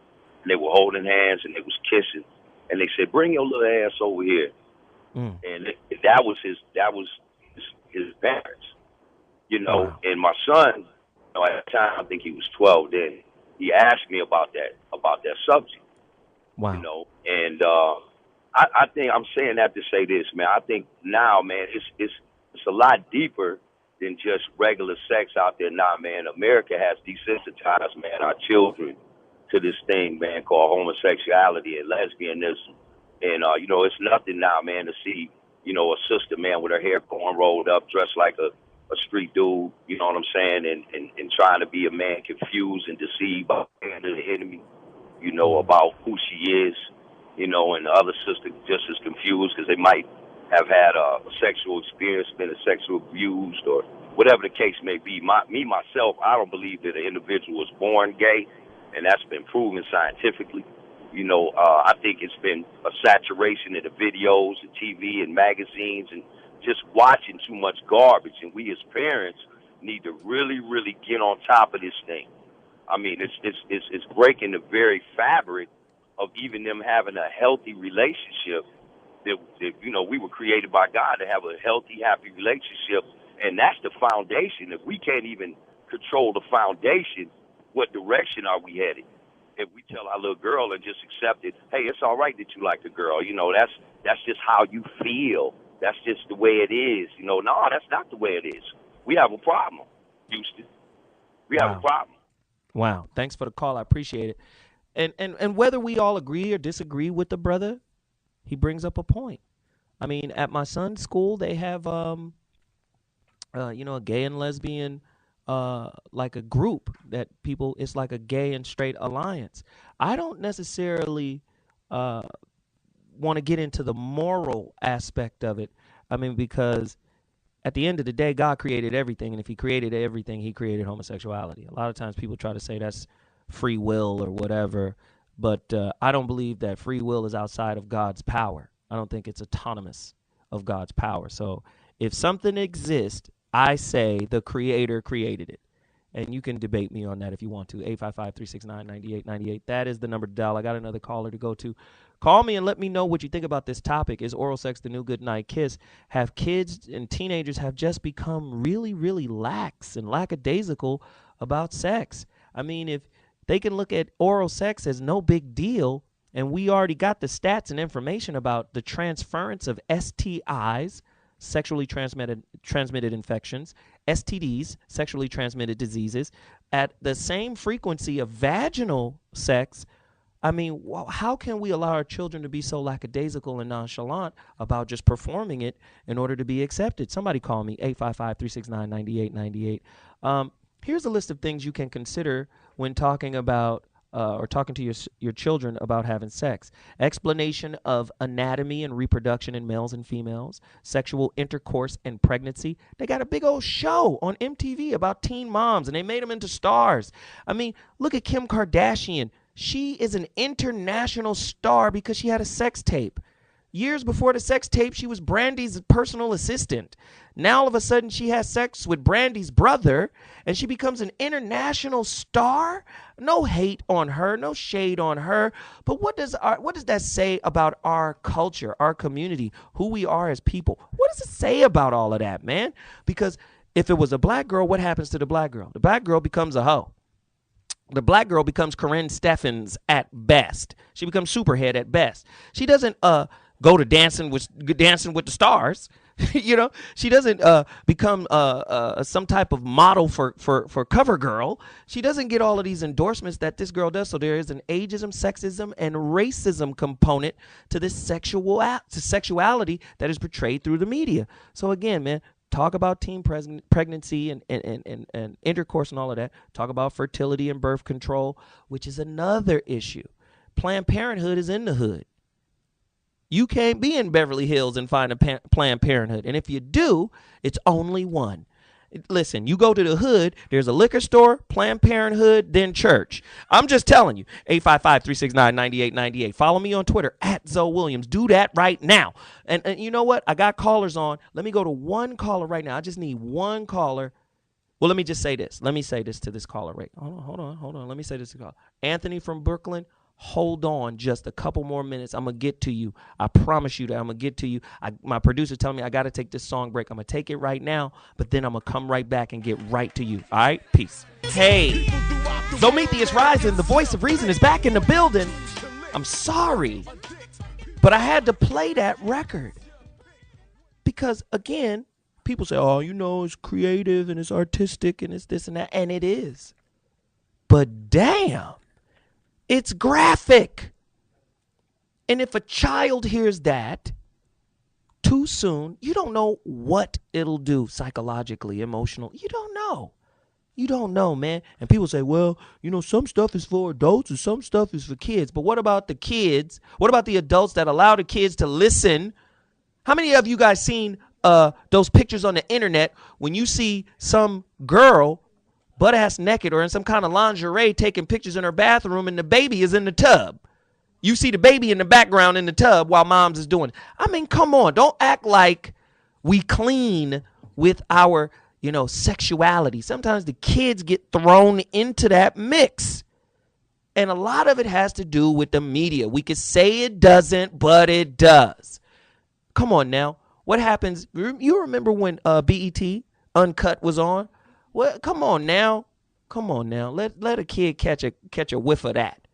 and they were holding hands, and they was kissing. And they said, bring your little ass over here. Mm. And that was his parents, Wow. And my son, at the time, I think he was 12 then, he asked me about that subject. Wow. And I think I'm saying that to say this, man. I think now, man, it's a lot deeper than just regular sex out there now, man. America has desensitized, man, our children to this thing, man, called homosexuality and lesbianism. And, it's nothing now, man, to see, a sister, man, with her hair going rolled up, dressed like a street dude, you know what I'm saying, and trying to be a man, confused and deceived by the enemy, about who she is, and the other sister just as confused because they might have had a sexual experience, been sexually abused, or whatever the case may be. Myself, I don't believe that an individual was born gay, and that's been proven scientifically. I think it's been a saturation of the videos and TV and magazines and just watching too much garbage. And we as parents need to really, really get on top of this thing. I mean, it's breaking the very fabric of even them having a healthy relationship. That we were created by God to have a healthy, happy relationship, and that's the foundation. If we can't even control the foundation, what direction are we headed? If we tell our little girl and just accept it, hey, it's all right that you like the girl, that's just how you feel. That's just the way it is. No, that's not the way it is. We have a problem, Houston. We have a problem. Wow. Thanks for the call. I appreciate it. And whether we all agree or disagree with the brother, he brings up a point. I mean, at my son's school, they have, a gay and lesbian, like a group that people, it's like a gay and straight alliance. I don't necessarily want to get into the moral aspect of it. I mean, because at the end of the day, God created everything. And if he created everything, he created homosexuality. A lot of times people try to say that's free will or whatever. But I don't believe that free will is outside of God's power. I don't think it's autonomous of God's power. So if something exists, I say the creator created it. And you can debate me on that if you want to. 855-369-9898. That is the number to dial. I got another caller to go to. Call me and let me know what you think about this topic. Is oral sex the new goodnight kiss? Have kids and teenagers have just become really, really lax and lackadaisical about sex? I mean, if they can look at oral sex as no big deal, and we already got the stats and information about the transference of STIs, sexually transmitted infections, STDs, sexually transmitted diseases, at the same frequency of vaginal sex. I mean, how can we allow our children to be so lackadaisical and nonchalant about just performing it in order to be accepted? Somebody call me, 855-369-9898. Here's a list of things you can consider when talking about or talking to your children about having sex. Explanation of anatomy and reproduction in males and females, sexual intercourse and pregnancy. They got a big old show on MTV about teen moms, and they made them into stars. I mean, look at Kim Kardashian. She is an international star because she had a sex tape. Years before the sex tape, she was Brandy's personal assistant. Now, all of a sudden, she has sex with Brandy's brother, and she becomes an international star? No hate on her, no shade on her. But what does that say about our culture, our community, who we are as people? What does it say about all of that, man? Because if it was a black girl, what happens to the black girl? The black girl becomes a hoe. The black girl becomes Corinne Steffens at best. She becomes Superhead at best. She doesn't go to Dancing with the Stars. She doesn't become some type of model for CoverGirl. She doesn't get all of these endorsements that this girl does. So there is an ageism, sexism, and racism component to this sexuality that is portrayed through the media. So again, man, talk about teen pregnancy and intercourse and all of that. Talk about fertility and birth control, which is another issue. Planned Parenthood is in the hood. You can't be in Beverly Hills and find a Planned Parenthood. And if you do, it's only one. Listen, you go to the hood, there's a liquor store, Planned Parenthood, then church. I'm just telling you. 855-369-9898. Follow me on Twitter, @ZoWilliams. Do that right now. And you know what? I got callers on. Let me go to one caller right now. I just need one caller. Well, let me just say this. Let me say this to this caller. Right? Hold on. Let me say this to caller. Anthony from Brooklyn. Hold on just a couple more minutes. I'm going to get to you. I promise you that I'm going to get to you. My producer's telling me I got to take this song break. I'm going to take it right now, but then I'm going to come right back and get right to you. All right? Peace. Hey, Zometheus Rising, the voice of reason, is back in the building. I'm sorry, but I had to play that record because, again, people say, oh, it's creative and it's artistic and it's this and that, and it is. But damn. It's graphic. And if a child hears that too soon, you don't know what it'll do psychologically, emotionally. You don't know. You don't know, man. And people say, well, some stuff is for adults and some stuff is for kids. But what about the kids? What about the adults that allow the kids to listen? How many of you guys seen those pictures on the internet when you see some girl butt-ass naked or in some kind of lingerie taking pictures in her bathroom and the baby is in the tub? You see the baby in the background in the tub while mom's is doing it. I mean, come on. Don't act like we clean with our, sexuality. Sometimes the kids get thrown into that mix. And a lot of it has to do with the media. We could say it doesn't, but it does. Come on now. What happens? You remember when BET Uncut was on? Well, come on now. Let a kid catch a whiff of that.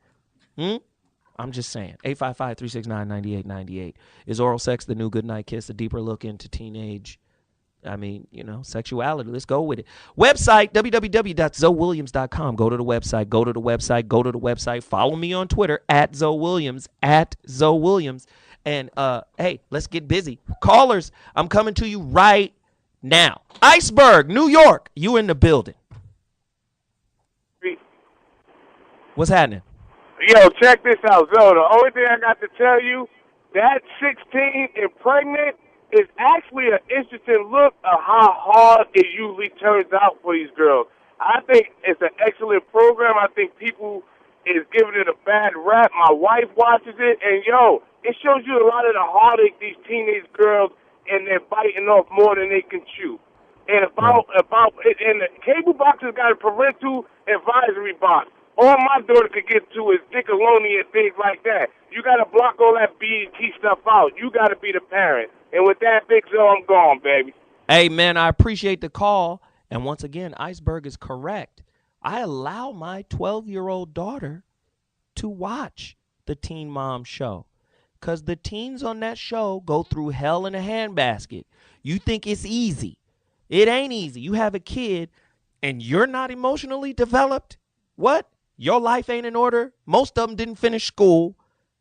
I'm just saying. 855-369-9898. Is oral sex the new goodnight kiss? A deeper look into teenage, sexuality. Let's go with it. Website, www.ZoWilliams.com. Go to the website. Follow me on Twitter, @ZoWilliams, @ZoWilliams. And, hey, let's get busy. Callers, I'm coming to you right now. Iceberg, New York, you in the building. What's happening? Yo, check this out, Zo. The only thing I got to tell you, that 16 and pregnant is actually an interesting look at how hard it usually turns out for these girls. I think it's an excellent program. I think people is giving it a bad rap. My wife watches it, and, it shows you a lot of the heartache these teenage girls, and they're biting off more than they can chew. And and the cable box has got a parental advisory box. All my daughter could get to is Nickelodeon and things like that. You got to block all that BET stuff out. You got to be the parent. And with that, Big Zo, I'm gone, baby. Hey, man, I appreciate the call. And once again, Iceberg is correct. I allow my 12-year-old daughter to watch the Teen Mom show because the teens on that show go through hell in a handbasket. You think it's easy. It ain't easy. You have a kid and you're not emotionally developed. What? Your life ain't in order. Most of them didn't finish school,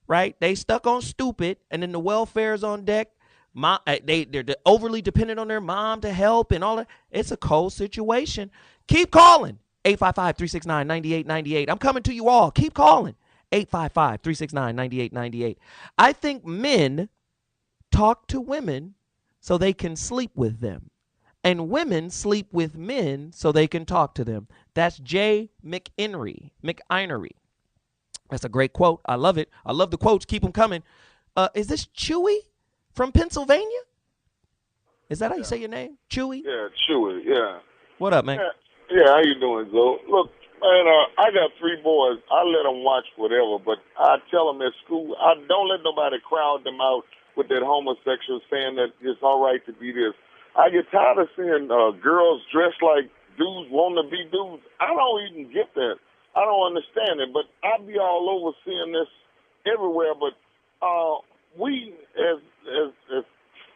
right? They stuck on stupid, and then the welfare's on deck. They're overly dependent on their mom to help and all that. It's a cold situation. Keep calling. 855-369-9898. I'm coming to you all. Keep calling. 855-369-9898. I think men talk to women so they can sleep with them. And women sleep with men so they can talk to them. That's Jay McInery. That's a great quote. I love it. I love the quotes. Keep them coming. Is this Chewy from Pennsylvania? Is that how you say your name? Chewy? Yeah, Chewy, yeah. What up, man? Yeah, how you doing, Zo? Look, man, I got 3 boys. I let them watch whatever, but I tell them at school, I don't let nobody crowd them out with that homosexual saying that it's all right to be this. I get tired of seeing girls dressed like dudes wanting to be dudes. I don't even get that. I don't understand it, but I be all over seeing this everywhere. But we, as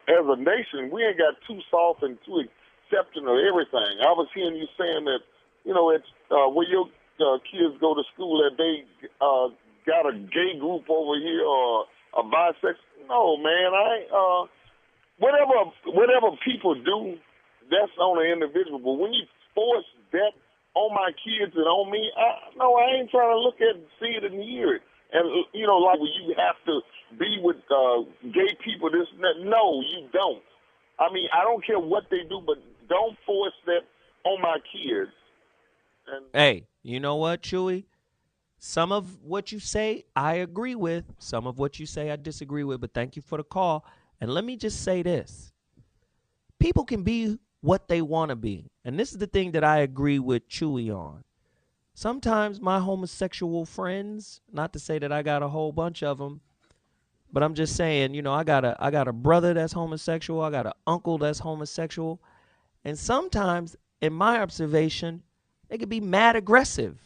a nation, we ain't got too soft and too accepting of everything. I was hearing you saying that, it's where your kids go to school that they got a gay group over here or a bisexual. No, man, Whatever people do, that's on the individual. But when you force that on my kids and on me, I ain't trying to look at it, see it, and hear it. And, like when you have to be with gay people, this and that. No, you don't. I mean, I don't care what they do, but don't force that on my kids. And hey, you know what, Chewy? Some of what you say, I agree with. Some of what you say, I disagree with. But thank you for the call. And let me just say this. People can be what they want to be. And this is the thing that I agree with Chewy on. Sometimes my homosexual friends, not to say that I got a whole bunch of them, but I'm just saying, I got a brother that's homosexual. I got an uncle that's homosexual. And sometimes, in my observation, they can be mad aggressive.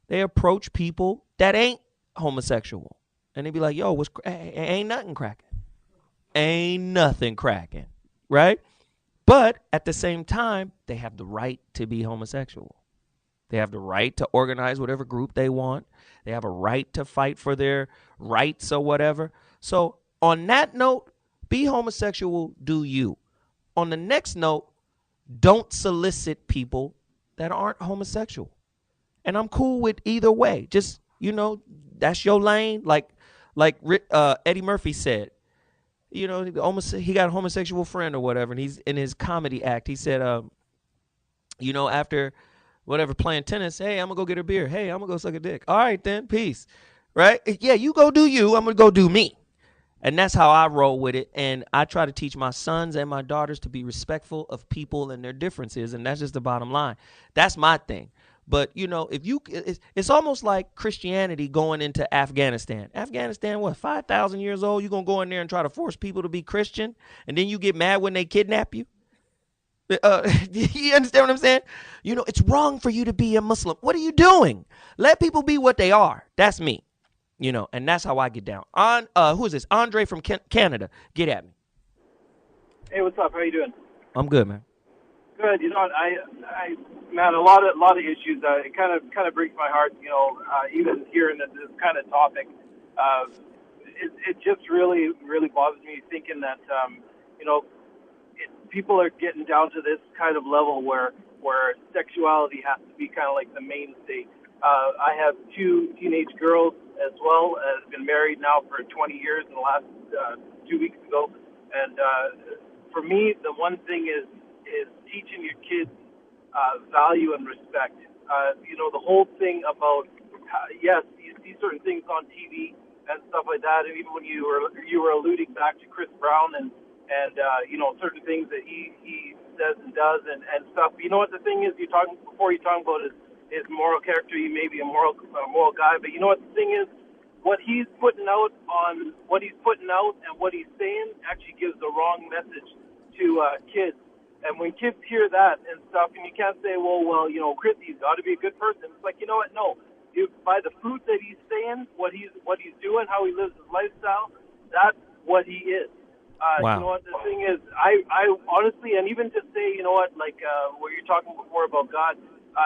They approach people that ain't homosexual. And they be like, yo, ain't nothing cracking. Ain't nothing cracking, right? But at the same time, they have the right to be homosexual. They have the right to organize whatever group they want. They have a right to fight for their rights or whatever. So on that note, be homosexual, do you. On the next note, don't solicit people that aren't homosexual. And I'm cool with either way. Just, that's your lane. Like Eddie Murphy said. He got a homosexual friend or whatever, and he's in his comedy act. He said, after whatever playing tennis, hey, I'm going to go get a beer. Hey, I'm going to go suck a dick. All right, then, peace. right? Yeah, you go do you. I'm going to go do me. And that's how I roll with it. And I try to teach my sons and my daughters to be respectful of people and their differences. And that's just the bottom line. That's my thing. But, you know, if you, it's almost like Christianity going into Afghanistan. Afghanistan, what, 5,000 years old? You're going to go in there and try to force people to be Christian? And then you get mad when they kidnap you? You understand what I'm saying? You know, it's wrong for you to be a Muslim. What are you doing? Let people be what they are. That's me. You know, and that's how I get down. Who is this? Andre from Canada. Get at me. Hey, what's up? How you doing? I'm good, man. Good. You know what? Man, a lot of issues. It kind of breaks my heart. You know, even hearing this kind of topic, it just really bothers me thinking that you know, people are getting down to this kind of level where sexuality has to be kind of like the mainstay. I have 2 teenage girls as well. I've been married now for 20 years in the last 2 weeks ago. And for me, the one thing is teaching your kids value and respect. You know, the whole thing about, yes, you see certain things on TV and stuff like that. And even when you were alluding back to Chris Brown and you know, certain things that he says and does and stuff. You know what the thing is, you're talking about his moral character. He may be a moral guy, but you know what the thing is, what he's putting out and what he's saying actually gives the wrong message to kids. And when kids hear that and stuff, and you can't say, well, you know, Chris, he's got to be a good person. It's like, you know what? No, by the fruit that he's saying, what he's doing, how he lives his lifestyle, that's what he is. Wow. You know what the thing is, I honestly, and even to say, you know what, like where you're talking before about God,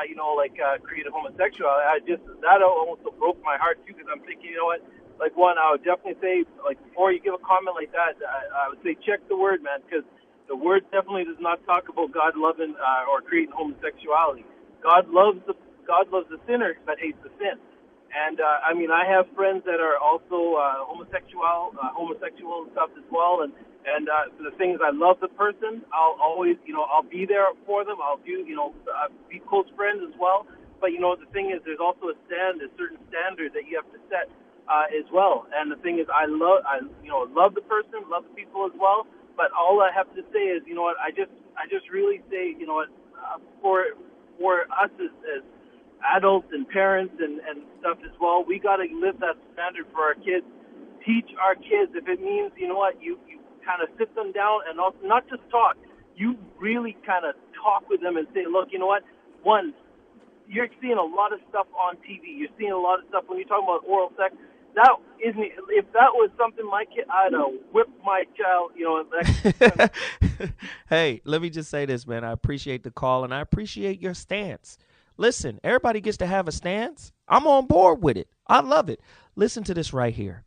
you know, like creative homosexuality, that almost broke my heart too, because I'm thinking, you know what, like one, I would definitely say, like before you give a comment like that, I would say check the word, man, because the word definitely does not talk about God loving or creating homosexuality. God loves the sinner, but hates the sin. And I mean, I have friends that are also homosexual and stuff as well. And the thing is, I love the person. I'll always, you know, I'll be there for them. I'll do, you know, be close friends as well. But you know, the thing is, there's also a certain standard that you have to set as well. And the thing is, I love the person, love the people as well. But all I have to say is, you know what, I just really say, you know what, for us as adults and parents and stuff as well, we got to live that standard for our kids. Teach our kids. If it means, you know what, you kind of sit them down and also not just talk, you really kind of talk with them and say, look, you know what, one, you're seeing a lot of stuff on TV. You're seeing a lot of stuff when you're talking about oral sex. That isn't, if that was something my kid, I'd whip my child, you know. Hey, let me just say this, man. I appreciate the call and I appreciate your stance. Listen, everybody gets to have a stance. I'm on board with it. I love it. Listen to this right here.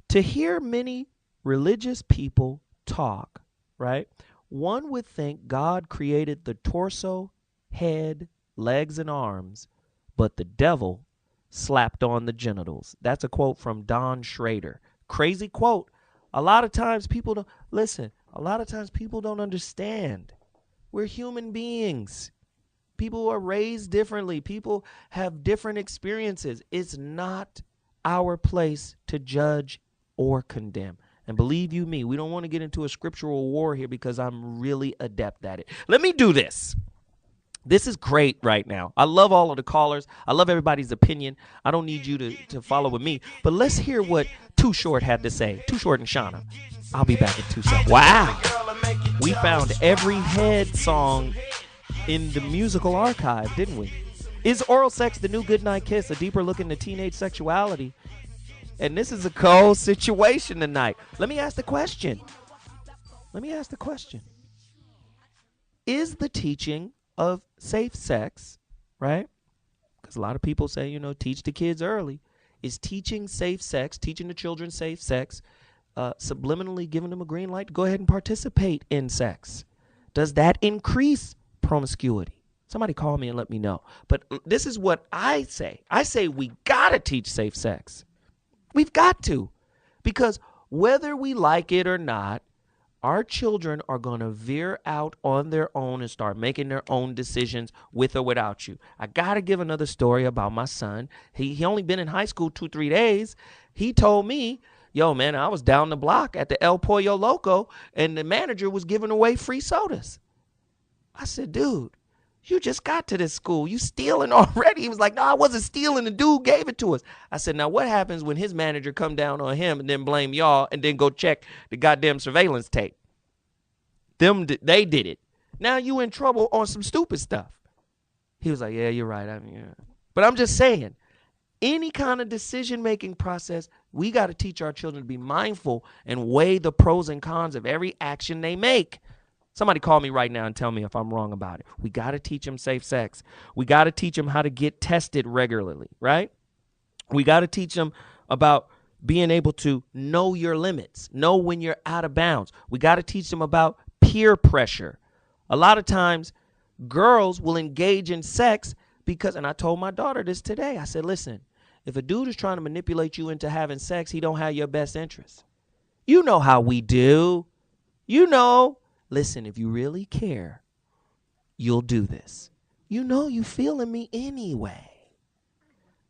To hear many religious people talk, right, one would think God created the torso, head, legs, and arms, but the devil slapped on the genitals. That's a quote from Don Schrader. Crazy quote. A lot of times people don't, listen, a lot of times people don't understand. We're human beings. People are raised differently. People have different experiences. It's not our place to judge or condemn. And believe you me, we don't want to get into a scriptural war here because I'm really adept at it. Let me do this. This is great right now. I love all of the callers. I love everybody's opinion. I don't need you to follow with me. But let's hear what Too Short had to say. Too Short and Shauna. I'll be back in 2 seconds. Wow. We found every head song in the musical archive, didn't we? Is oral sex the new Goodnight kiss? A deeper look into teenage sexuality. And this is a cold situation tonight. Let me ask the question. Is the teaching of safe sex, right? Because a lot of people say, you know, teach the kids early. Is teaching safe sex, teaching the children safe sex, subliminally giving them a green light to go ahead and participate in sex? Does that increase promiscuity? Somebody call me and let me know. But this is what I say. I say we got to teach safe sex. We've got to. Because whether we like it or not, Our children are going to veer out on their own and start making their own decisions with or without you. I got to give another story about my son. He only been in high school 2-3 days. He told me, yo, man, I was down the block at the El Pollo Loco, and the manager was giving away free sodas. I said, dude, you just got to this school. You stealing already. He was like, no, I wasn't stealing. The dude gave it to us. I said, now what happens when his manager come down on him and then blame y'all and then go check the goddamn surveillance tape? They did it. Now you in trouble on some stupid stuff. He was like, yeah, you're right. But I'm just saying, any kind of decision-making process, we got to teach our children to be mindful and weigh the pros and cons of every action they make. Somebody call me right now and tell me if I'm wrong about it. We got to teach them safe sex. We got to teach them how to get tested regularly, right? We got to teach them about being able to know your limits, know when you're out of bounds. We got to teach them about peer pressure. A lot of times, girls will engage in sex because, and I told my daughter this today, I said, listen, if a dude is trying to manipulate you into having sex, he don't have your best interest. You know how we do. You know. Listen, if you really care, you'll do this. You know you feeling me anyway.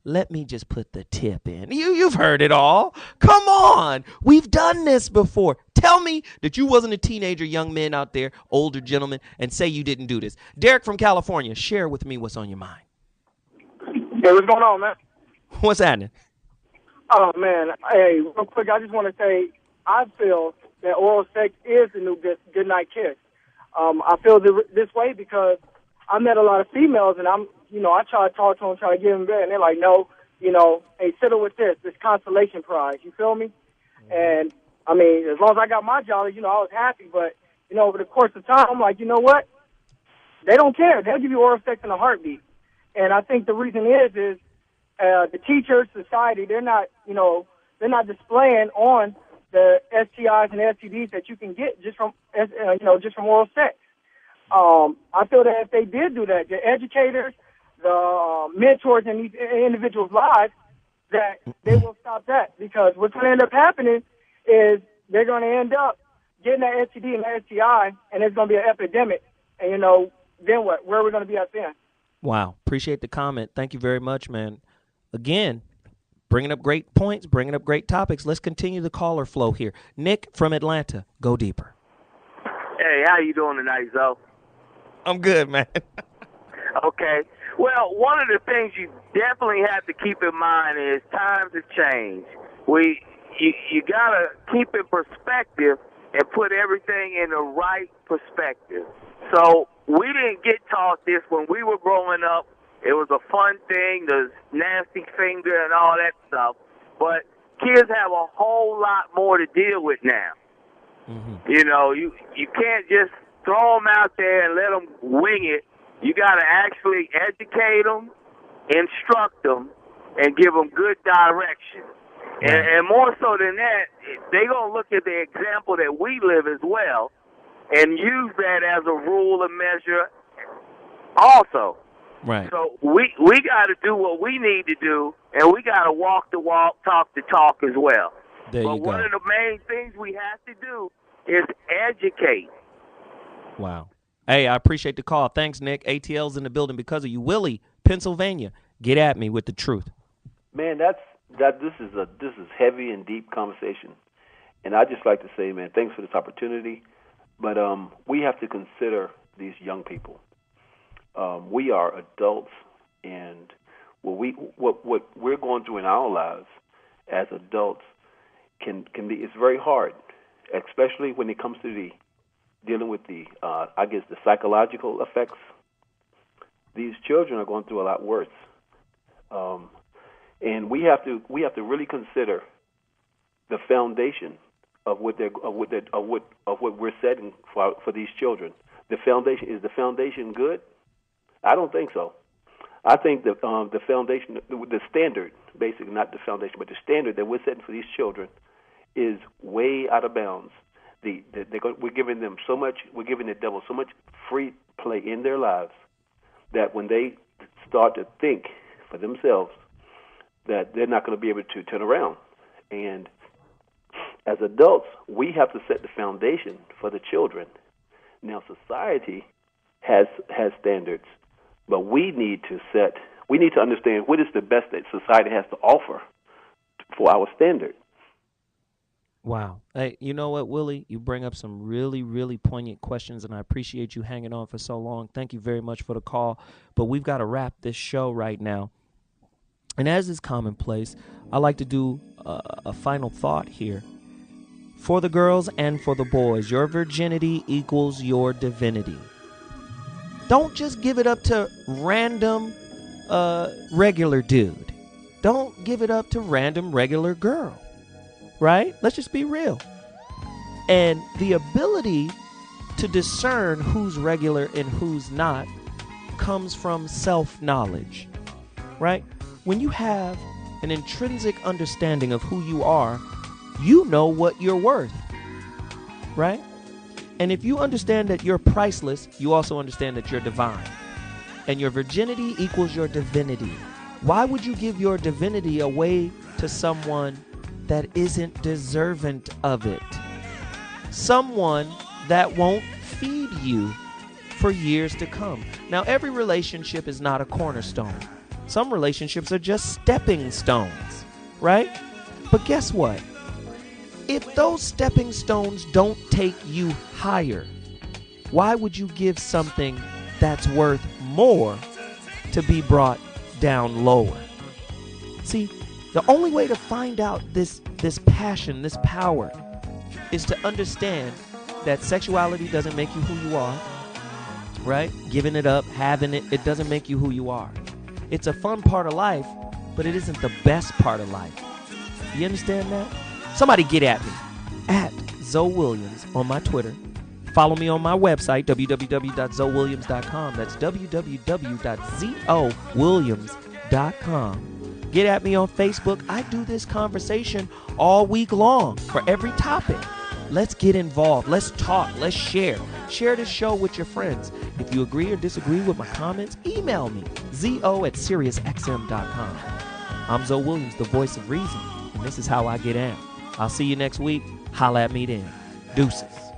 Let me just put the tip in. You've heard it all. Come on. We've done this before. Tell me that you wasn't a teenager, young men out there, older gentlemen, and say you didn't do this. Derek from California, share with me what's on your mind. Hey, what's going on, man? What's happening? Oh, man. Hey, real quick, I just want to say I feel that oral sex is the new goodnight kiss. I feel this way because I met a lot of females, and I try to talk to them, try to give them bed, and they're like, no, hey, settle with this consolation prize. You feel me? And, I mean, as long as I got my jolly, I was happy. But, over the course of time, I'm like, you know what? They don't care. They'll give you oral sex in a heartbeat. And I think the reason is the teachers, society, they're not displaying on the STIs and STDs that you can get just from oral sex. I feel that if they did do that, the educators, the mentors in these individuals' lives, that they will stop that. Because what's going to end up happening is they're going to end up getting that STD and that STI, and it's going to be an epidemic. And, then what? Where are we going to be at then? Wow. Appreciate the comment. Thank you very much, man. Again, bringing up great points, bringing up great topics. Let's continue the caller flow here. Nick from Atlanta, go deeper. Hey, how you doing tonight, Zo? I'm good, man. Okay. Well, one of the things you definitely have to keep in mind is times have changed. You got to keep in perspective and put everything in the right perspective. So we didn't get taught this when we were growing up. It was a fun thing, the nasty finger and all that stuff. But kids have a whole lot more to deal with now. Mm-hmm. You can't just throw them out there and let them wing it. You got to actually educate them, instruct them, and give them good direction. And more so than that, they're going to look at the example that we live as well and use that as a rule and measure also. Right. So we got to do what we need to do, and we got to walk the walk, talk the talk as well. There you go. But one of the main things we have to do is educate. Wow. Hey, I appreciate the call. Thanks, Nick. ATL's in the building because of you. Willie, Pennsylvania, get at me with the truth. Man, this is heavy and deep conversation, and I just like to say, man, thanks for this opportunity. But we have to consider these young people. We are adults, and what we're going through in our lives as adults can be, it's very hard, especially when it comes to dealing with the psychological effects. These children are going through a lot worse, and we have to really consider the foundation of what we're setting for these children. The foundation good? I don't think so. I think the foundation, the standard, basically not the foundation, but the standard that we're setting for these children is way out of bounds. We're giving them so much. We're giving the devil so much free play in their lives that when they start to think for themselves, that they're not going to be able to turn around. And as adults, we have to set the foundation for the children. Now, society has standards, but we need to understand what is the best that society has to offer for our standard. Wow. Hey, you know what, Willie? You bring up some really, really poignant questions, and I appreciate you hanging on for so long. Thank you very much for the call. But we've got to wrap this show right now. And as is commonplace, I like to do a final thought here. For the girls and for the boys, your virginity equals your divinity. Don't just give it up to random regular dude. Don't give it up to random regular girl. Right? Let's just be real. And the ability to discern who's regular and who's not comes from self-knowledge. Right? When you have an intrinsic understanding of who you are, you know what you're worth. Right? And if you understand that you're priceless, you also understand that you're divine. And your virginity equals your divinity. Why would you give your divinity away to someone that isn't deserving of it? Someone that won't feed you for years to come. Now, every relationship is not a cornerstone. Some relationships are just stepping stones, right? But guess what? If those stepping stones don't take you higher, why would you give something that's worth more to be brought down lower? See, the only way to find out this passion, this power, is to understand that sexuality doesn't make you who you are, right? Giving it up, having it, it doesn't make you who you are. It's a fun part of life, but it isn't the best part of life. You understand that? Somebody get at me at ZoWilliams on my Twitter. Follow me on my website, www.ZoWilliams.com. That's www.ZoWilliams.com. Get at me on Facebook. I do this conversation all week long for every topic. Let's get involved. Let's talk. Let's share. Share this show with your friends. If you agree or disagree with my comments, email me, zo@SiriusXM.com. I'm Zo Williams, the voice of reason, and this is how I get out. I'll see you next week. Holla at me then. Deuces.